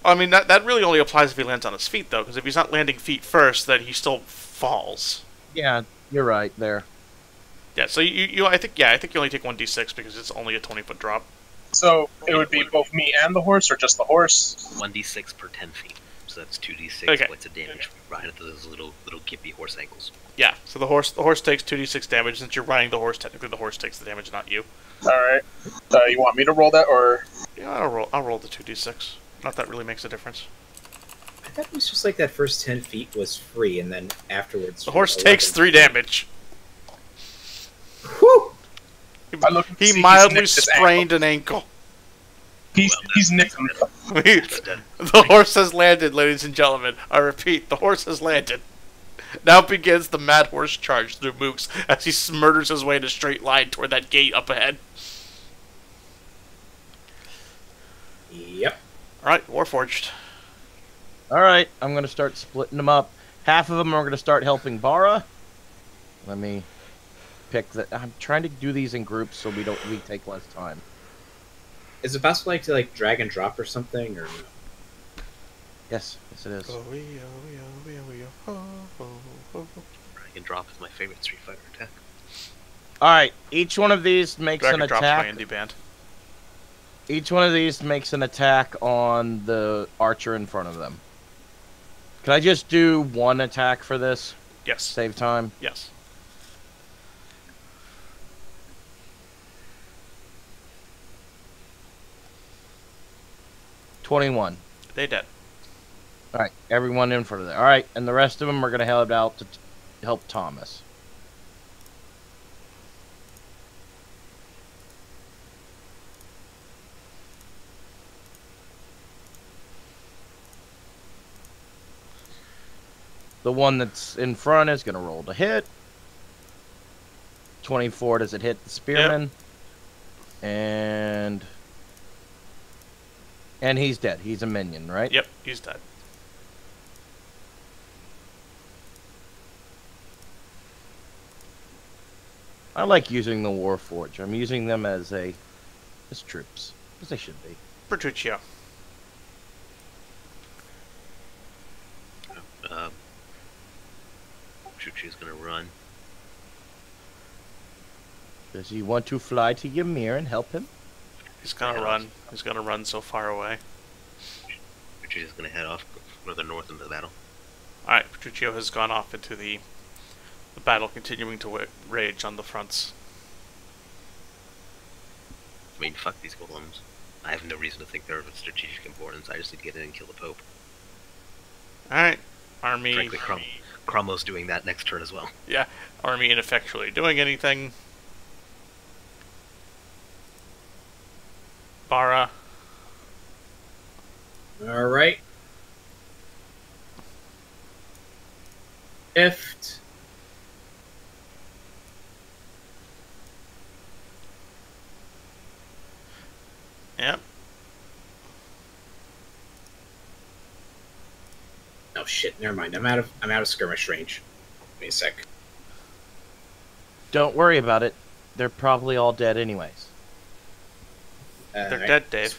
I mean, that really only applies if he lands on his feet, though, because if he's not landing feet first, then he still falls. Yeah, you're right there. Yeah, so I think you only take 1d6 because it's only a 20-foot drop. So it would be both me and the horse, or just the horse? 1d6 per 10 feet. So that's 2d6 Okay. points of damage right into those little gimpy horse ankles. Yeah, so the horse takes 2d6 damage. Since you're riding the horse, technically the horse takes the damage, not you. Alright. You want me to roll that, or...? Yeah, I'll roll the 2d6. Not that really makes a difference. I thought it was just like that first 10 feet was free, and then afterwards... The horse 11. takes 3 damage. Whew! He mildly sprained an ankle. He's nicked him. The horse has landed, ladies and gentlemen. I repeat, the horse has landed. Now begins the mad horse charge through Mooks as he murders his way in a straight line toward that gate up ahead. Yep. Alright, Warforged. Alright, I'm going to start splitting them up. Half of them are going to start helping Bara. Let me pick the... I'm trying to do these in groups so we take less time. Is it possible to drag and drop or something, or... Yes, it is. Drag and drop is my favorite Street Fighter attack. Alright, each one of these makes Drag an and drops my attack. indie band. Each one of these makes an attack on the archer in front of them. Can I just do one attack for this? Yes. Save time? Yes. $21. They dead. Alright, everyone in front of there. Alright, and the rest of them are going to help out to help Thomas. The one that's in front is going to roll to hit. 24, does it hit the spearman? Yep. And he's dead. He's a minion, right? Yep, he's dead. I like using the Warforge. I'm using them as troops, as they should be. Bertuccio. Chuchi's gonna run. Does he want to fly to Ymir and help him? He's gonna run. He's gonna run so far away. Chuchi's gonna head off further north into the battle. Alright, Petruccio has gone off into the battle, continuing to rage on the fronts. I mean, fuck these golems. I have no reason to think they're of strategic importance. I just need to get in and kill the Pope. Alright, army... Frankly, Cromwell's doing that next turn as well. Yeah, army ineffectually doing anything. Bara. Alright. Ift. Yep. Oh shit, never mind. I'm out of skirmish range. Give me a sec. Don't worry about it. They're probably all dead anyways. They're dead, Dave.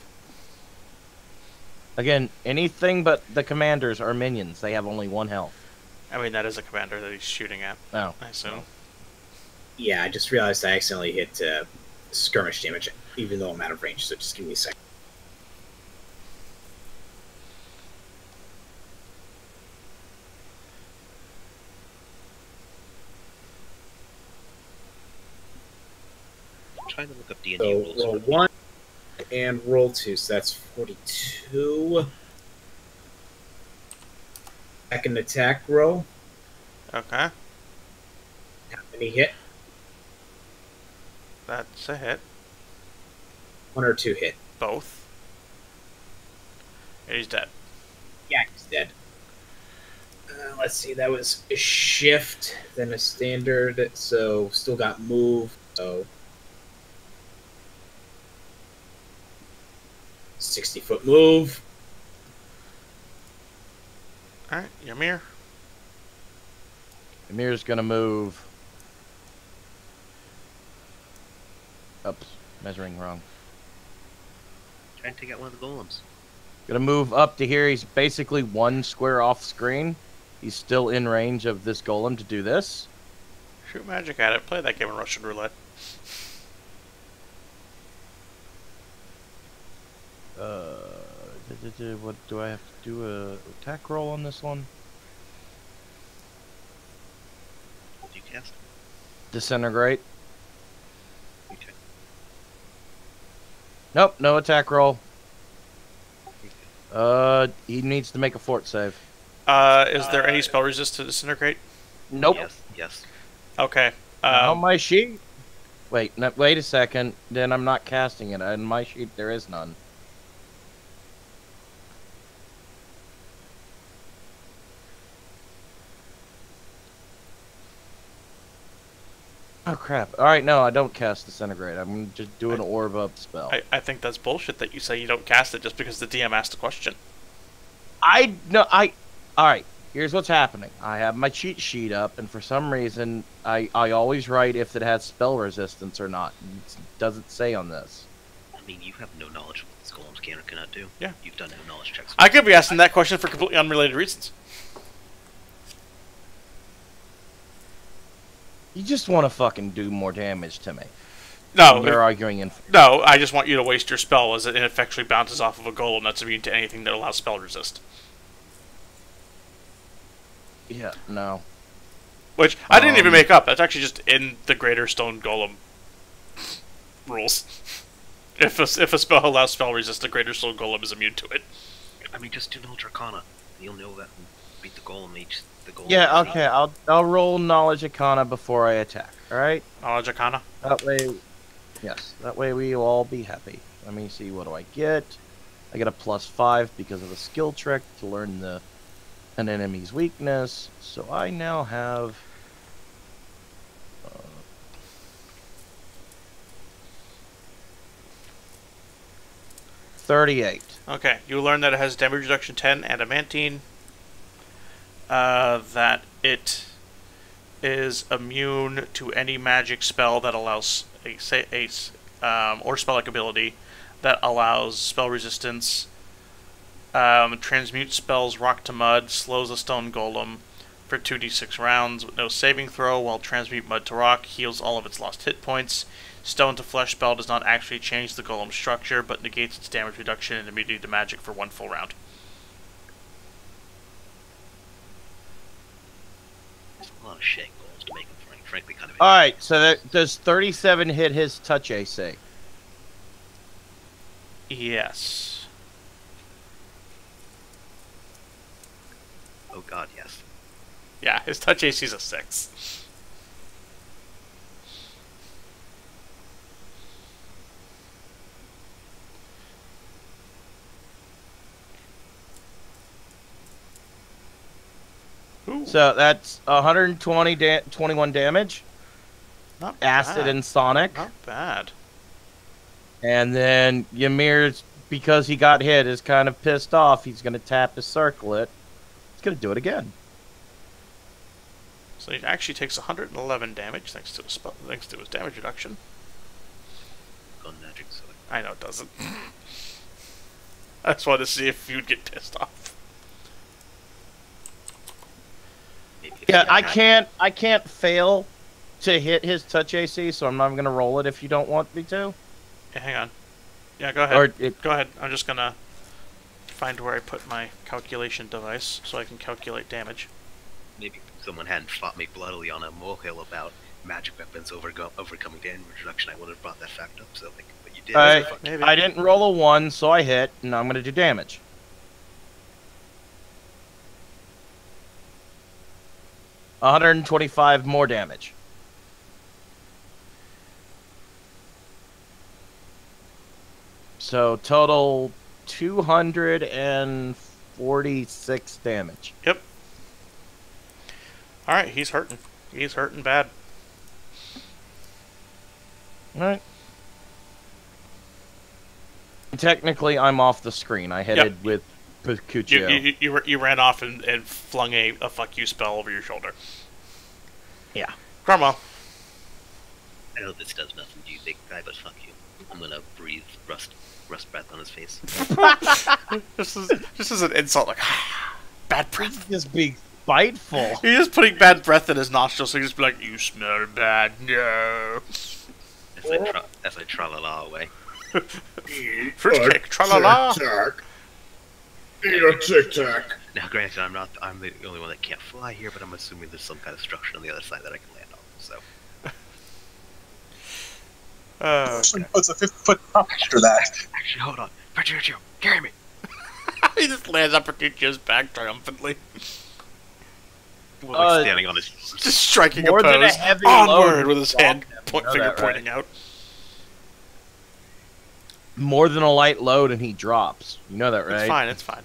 Again, anything but the commanders are minions. They have only 1 health. I mean, that is a commander that he's shooting at. Oh. I assume. Yeah, I just realized I accidentally hit skirmish damage, even though I'm out of range, so just give me a sec. I'm trying to look up D&D So rules. roll 1 and roll 2, so that's 42. Second attack roll. Okay. How many hit? That's a hit. 1 or 2 hit? Both. And he's dead. Yeah, he's dead. Let's see, that was a shift, then a standard, so still got move, so 60-foot move. Alright, Ymir. Ymir's gonna move. Oops, measuring wrong. Trying to take out one of the golems. Gonna move up to here. He's basically 1 square off screen. He's still in range of this golem to do this. Shoot magic at it. Play that game of Russian roulette. What do I have to do? A attack roll on this one? What do you cast? Disintegrate. Okay. Nope, no attack roll. He needs to make a fort save. Is there any spell resist to disintegrate? Nope. Yes. Okay. On my sheet. Wait, no, wait a second. Then I'm not casting it. On my sheet, there is none. Oh crap! All right, no, I don't cast disintegrate. I'm just doing an orb up spell. I think that's bullshit that you say you don't cast it just because the DM asked a question. All right, here's what's happening. I have my cheat sheet up, and for some reason, I always write if it has spell resistance or not. It doesn't say on this. I mean, you have no knowledge of what these golems can or cannot do. Yeah. You've done no knowledge checks. I could be asking that question for completely unrelated reasons. You just want to fucking do more damage to me. No. You're arguing in. No, I just want you to waste your spell as it ineffectually bounces off of a golem that's immune to anything that allows spell resist. Yeah, no. Which I didn't even make up. That's actually just in the Greater Stone Golem rules. If a spell allows spell resist, a Greater Stone Golem is immune to it. I mean, just do Knowledge Arcana. You'll know that and beat the golem. The golem. Yeah, okay. I'll roll Knowledge Arcana before I attack. All right. Knowledge Arcana. That way, yes. That way we will all be happy. Let me see. What do I get? I get a +5 because of a skill trick to learn the an enemy's weakness. So I now have 38. Okay, you learn that it has damage reduction 10, adamantine. That it is immune to any magic spell that allows or spell-like ability that allows spell resistance. Transmute spells rock to mud, slows a stone golem for 2d6 rounds with no saving throw, while transmute mud to rock heals all of its lost hit points. Stone to flesh spell does not actually change the golem's structure, but negates its damage reduction and immunity to magic for 1 full round. There's a lot of shit goals to make him frankly kind of. Alright, so does 37 hit his touch AC? Yes. Oh god, yes. Yeah, his touch AC is a 6. Ooh. So that's 21 damage. Not Acid bad. and Sonic. Not bad. And then Ymir, because he got hit, is kind of pissed off. He's going to tap his circlet. He's going to do it again. So he actually takes 111 damage thanks to his damage reduction. Gun magic, so I know it doesn't. I just wanted to see if you'd get pissed off. maybe Yeah, I can't fail to hit his touch AC, so I'm not going to roll it if you don't want me to. Yeah, hang on. Yeah, go ahead. Or Go ahead. I'm just gonna find where I put my calculation device so I can calculate damage. maybe if someone hadn't fought me bloodily on a molehill about magic weapons overcoming damage reduction, I would have brought that fact up. So, like, what you did. Maybe. I didn't roll a 1, so I hit, and now I'm going to do damage. $125 more damage. So total 246 damage. Yep. All right, he's hurting. He's hurting bad. All right. Technically, I'm off the screen. I headed with Picuccio. You ran off and flung a fuck you spell over your shoulder. Yeah. Cromwell. I know this does nothing to you, big guy, but fuck you. I'm gonna breathe rust breath on his face. This is an insult. Like, bad breath. Just being spiteful. He's just putting bad breath in his nostrils, so he just be like, "You smell bad, no." As I tra-la-la away. Fruitcake, tra-la-la. Eat a tic-tac. Now, granted, I'm the only one that can't fly here, but I'm assuming there's some kind of structure on the other side that I can land on. So. Okay. Puts a 50-foot drop after that. Actually, hold on. Petruccio, carry me. He just lands on Petruccio's back triumphantly. Well, like standing on his. Just striking a More than a pose. heavy Onward load with his hand you know finger that, right? pointing out. More than a light load, and he drops. You know that, right? It's fine. It's fine.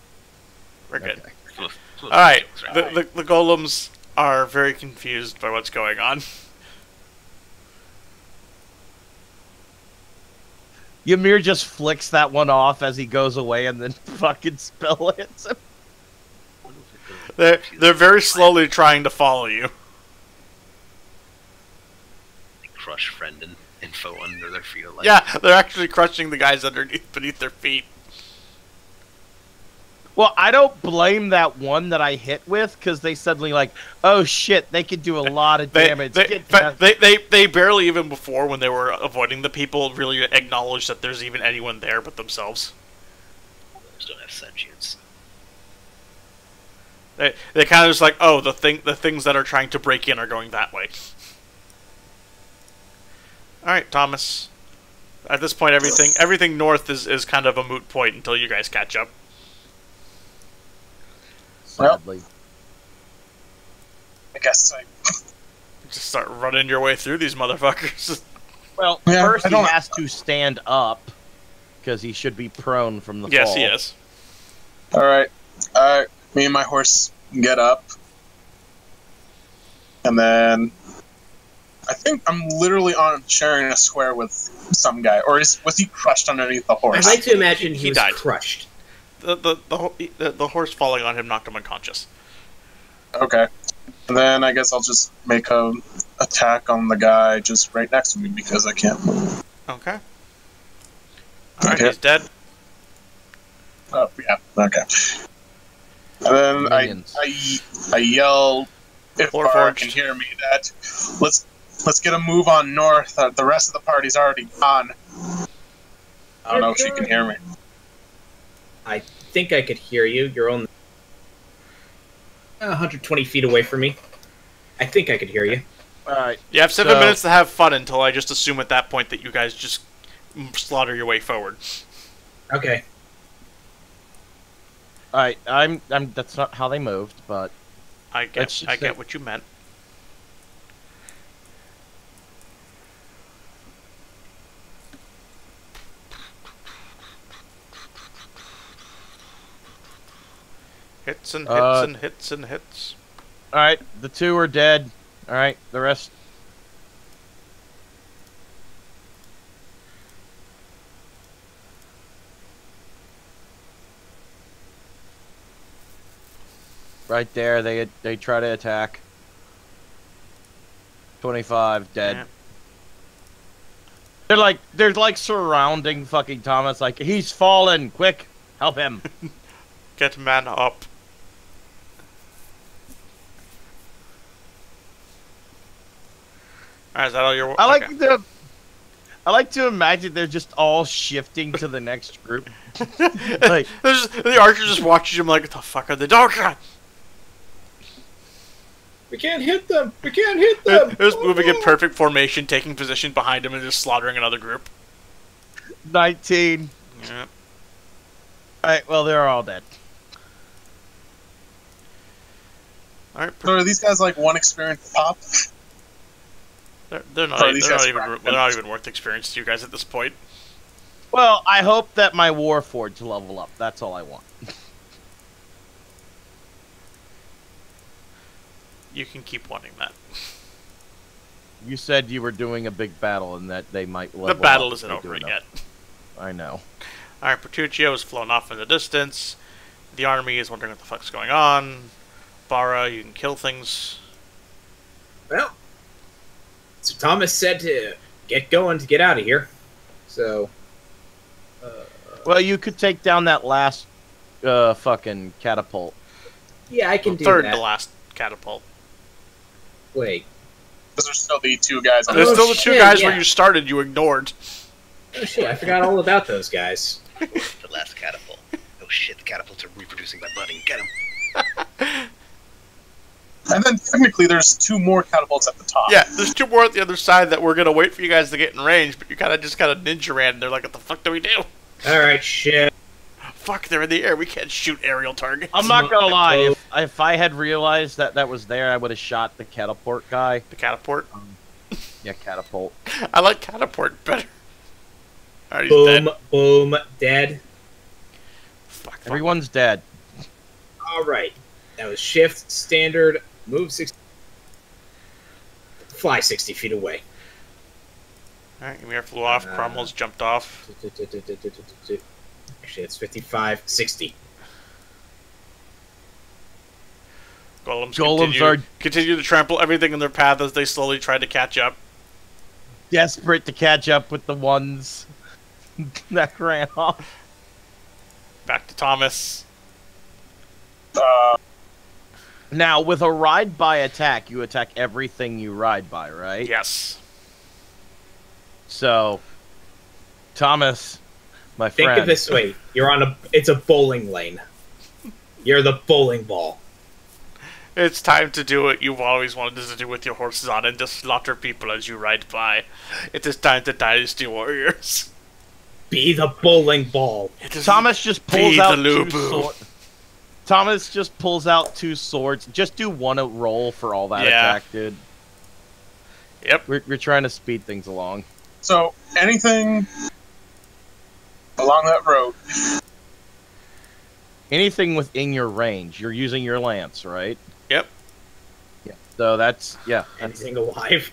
We're good. Okay. All right. The golems are very confused by what's going on. Ymir just flicks that one off as he goes away, and then fucking spell hits him. They're very slowly trying to follow you. They crush friend and foe under their feet. Like, Yeah, they're actually crushing the guys beneath their feet. Well, I don't blame that one that I hit with, because they suddenly like, oh shit, they could do a lot of damage. They barely, even before, when they were avoiding the people, really acknowledged that there's even anyone there but themselves. Others don't have sentience. They kind of just like, oh, the things that are trying to break in are going that way. All right, Thomas. At this point, everything north is kind of a moot point until you guys catch up. Sadly. I guess I Just start running your way through these motherfuckers. Well, Yeah, first I he don't- has to stand up, because he should be prone from the Yes, fall. he is. Alright. Me and my horse get up, and then I think I'm literally sharing a square with some guy, or was he crushed underneath the horse? I'd like to imagine he was died. crushed. The horse falling on him knocked him unconscious. Okay, and then I guess I'll just make a attack on the guy just right next to me because I can't move. Okay. Alright, he's dead. Oh yeah, okay. And then I yell, if Barra can hear me, that let's get a move on north. The rest of the party's already gone. I don't know if she can hear me. I think I could hear you. You're only 120 feet away from me. I think I could hear you. Alright. You have 7 minutes to have fun until I just assume at that point that you guys just slaughter your way forward. Okay. Alright, that's not how they moved, but I get what you meant. Hits and hits and hits and hits. Alright, the 2 are dead. Alright, the rest. Right there, they try to attack. 25 dead. Yeah. They're like surrounding fucking Thomas, like he's fallen. Quick, help him. Get man up. Alright, is that all your? I like to imagine they're just all shifting to the next group. Like the archer just watches him like, what the fuck are they doing? We can't hit them! We can't hit them! They're just moving in perfect formation, taking position behind him, and just slaughtering another group. 19. Yeah. Alright, well, they're all dead. Alright. So are these guys like 1 experience pop? They're not even worth experience to you guys at this point. Well, I hope that my Warforged level up. That's all I want. You can keep wanting that. You said you were doing a big battle and that they might level up. The battle isn't over yet. I know. Alright, Bertuccio has flown off in the distance. The army is wondering what the fuck's going on. Barra, you can kill things. Well, so Thomas said to get going to get out of here. So, well, you could take down that last fucking catapult. Yeah, I can do third that. to last catapult. Wait. Those are still the 2 guys on There's the still the 2 guys where you started, you ignored. Oh shit, I forgot all about those guys. The last catapult. Oh shit, the catapults are reproducing by budding. Get them. And then technically there's 2 more catapults at the top. Yeah, there's 2 more at the other side that we're gonna wait for you guys to get in range, but you kind of just got a ninja ran, and they're like, what the fuck do we do? Alright, shit. Fuck, they're in the air, we can't shoot aerial targets. I'm not gonna lie, if I had realized that was there, I would have shot the catapult guy. The catapult? Yeah, catapult. I like catapult better. Alright, he's Boom, dead. boom, dead. Fuck. Everyone's dead. Alright. That was shift, standard, move 60. Fly 60 feet away. Alright, Ymir flew off, Cromwell's jumped off. Actually, it's 55, 60. Golems continue to trample everything in their path as they slowly try to catch up. Desperate to catch up with the ones that ran off. Back to Thomas. Now, with a ride-by attack, you attack everything you ride by, right? Yes. So, Thomas, my friend... Think of this way. You're on it's a bowling lane. You're the bowling ball. It's time to do what you've always wanted to do with your horses on and to slaughter people as you ride by. It is time to Dynasty Warriors. Be the bowling ball. Thomas just pulls out 2 swords. Thomas just pulls out 2 swords. Just do 1 roll for all that attack, dude. Yep. We're trying to speed things along. So, anything along that road anything within your range. You're using your lance, right? Yep. Yeah. So that's Anything alive?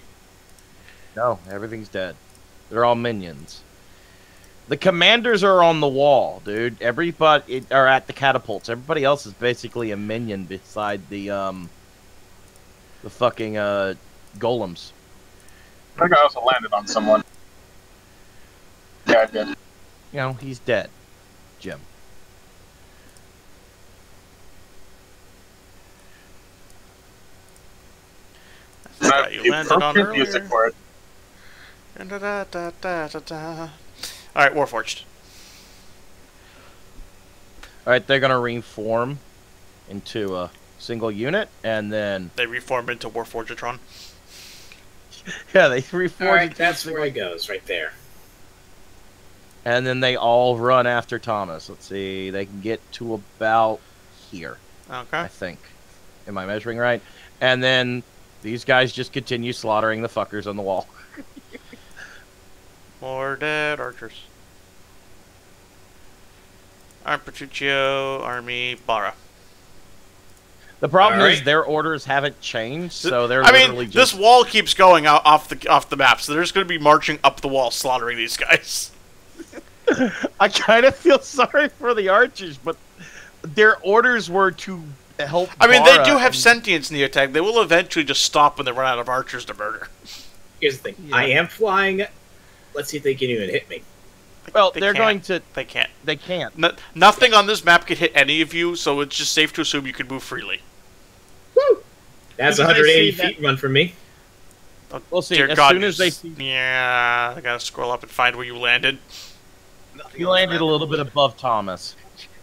No, everything's dead. They're all minions. The commanders are on the wall, dude. Everybody are at the catapults. Everybody else is basically a minion beside the fucking golems. I think I also landed on someone. Yeah, I did. You know, he's dead, Jim. You landed on earlier. Music for it. Alright, Warforged. Alright, they're gonna reform into a single unit, and then... They reform into Warforgetron. Yeah, they reform Alright, into that's where it goes, right there. And then they all run after Thomas. Let's see, they can get to about here, Okay. I think. Am I measuring right? And then these guys just continue slaughtering the fuckers on the wall. More dead archers. Alright, Petruchio, Army, Bara. The problem is Alright. their orders haven't changed, so they're I literally mean, just... this wall keeps going out off the map, so they're just going to be marching up the wall, slaughtering these guys. I kind of feel sorry for the archers, but their orders were to help I mean, they Bara do have and- sentience in the attack. They will eventually just stop when they run out of archers to murder. Here's the thing. Yeah. I am flying. Let's see if they can even hit me. Well, They they're can't. going to... They can't. They can't. Nothing on this map could hit any of you, so it's just safe to assume you can move freely. Woo! That's Because they 180 see that- feet run from me. Oh, We'll see. dear As God, soon you as they just- see... Yeah, I gotta scroll up and find where you landed. Nothing You on this landed map- a little bit above Thomas.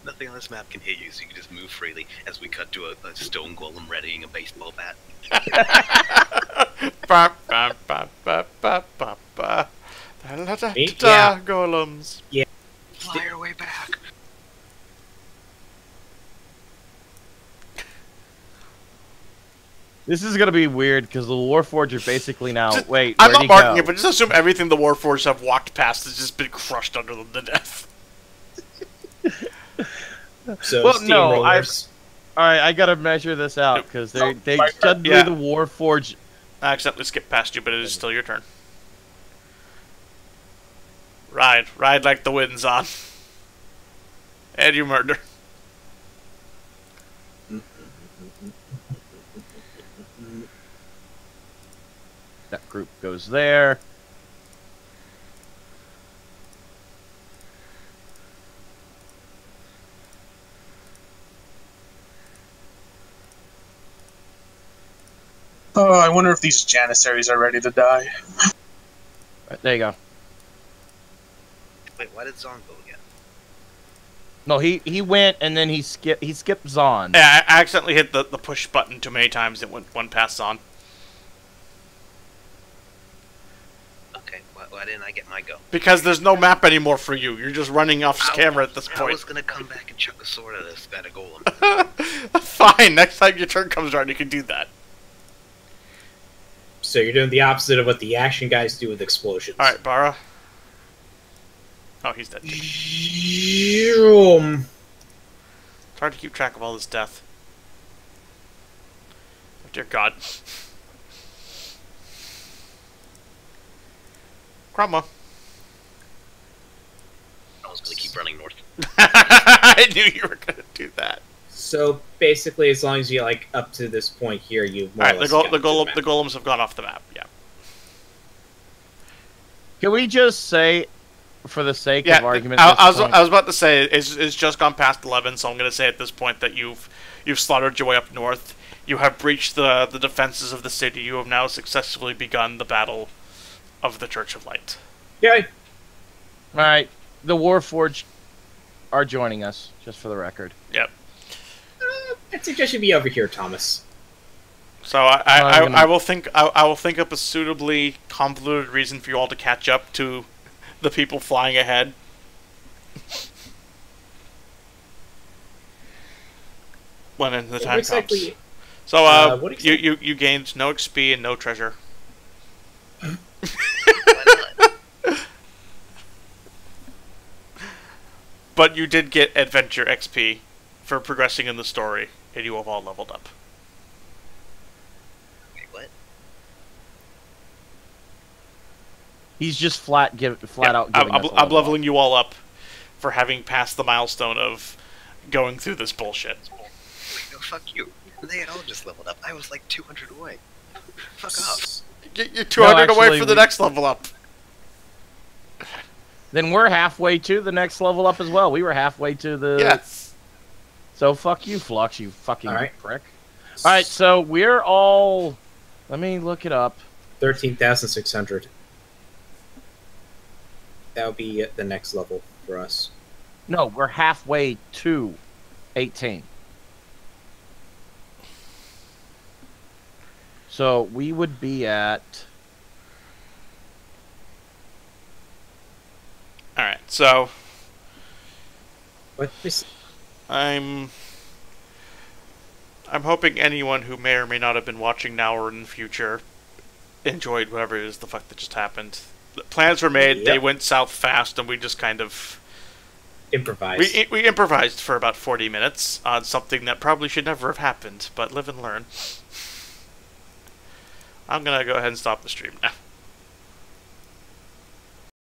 Nothing on this map can hit you, so you can just move freely as we cut to a stone golem readying a baseball bat. Ba, ba, ba, ba, ba, ba, ba. Da, da, da, Me? da, Yeah. Golems. Fly your way back. This is gonna be weird because the Warforged are basically now. Just- Wait, I'm where'd not he marking go? it, but just assume everything the Warforged have walked past has just been crushed under them to death. So Well, no, steamrollers. All right, I gotta measure this out because they suddenly Yeah. the Warforged. I accidentally skipped past you, but it is still your turn. Ride like the wind's on. And you murder. That group goes there. Oh, I wonder if these Janissaries are ready to die. Right, there you go. Wait, why did Zon go again? No, he went and then he skipped Zon. Yeah, I accidentally hit the push button too many times. It went past on. Okay, why didn't I get my go? Because there's no map anymore for you. You're just running off camera at this I point. was gonna come back and chuck a sword at a golem. Fine, next time your turn comes around, you can do that. So you're doing the opposite of what the action guys do with explosions. Alright, Bara. Oh, he's dead. Vroom. It's hard to keep track of all this death. Oh, dear God. Cromwell. I was gonna keep running north. I knew you were going to do that. So basically, as long as you like up to this point here, you've more or Alright, less the gotten to golems map. have gone off the map, yeah. Can we just say, for the sake Yeah, of argument, I was about to say it's just gone past 11, so I'm going to say at this point that you've slaughtered your way up north. You have breached the defenses of the city. You have now successfully begun the battle of the Church of Light. Yeah. all right, the Warforged are joining us, just for the record. Yep. I'd suggest you be over here, Thomas. So I'm gonna- I will think up a suitably convoluted reason for you all to catch up to the people flying ahead. When the time comes. Exactly. So what exactly- you gained no XP and no treasure. Why not? But you did get adventure XP for progressing in the story, and you have all leveled up. Wait, what? He's just flat out giving us a I'm leveling up. you all up for having passed the milestone of going through this bullshit. Wait, no, fuck you. They had all just leveled up. I was like 200 away. Fuck off. You're 200 away actually, for the next level up. Then we're halfway to the next level up as well. We were halfway to the... Yes. So fuck you, Flux, you fucking prick. Alright, so we're all... Let me look it up. 13,600. That would be the next level for us. No, we're halfway to 18. So we would be at... Alright, so... What is... I'm hoping anyone who may or may not have been watching now or in the future enjoyed whatever it is the fuck that just happened. The plans were made, They went south fast, and we just kind of... Improvised. We improvised for about 40 minutes on something that probably should never have happened, but live and learn. I'm gonna go ahead and stop the stream now.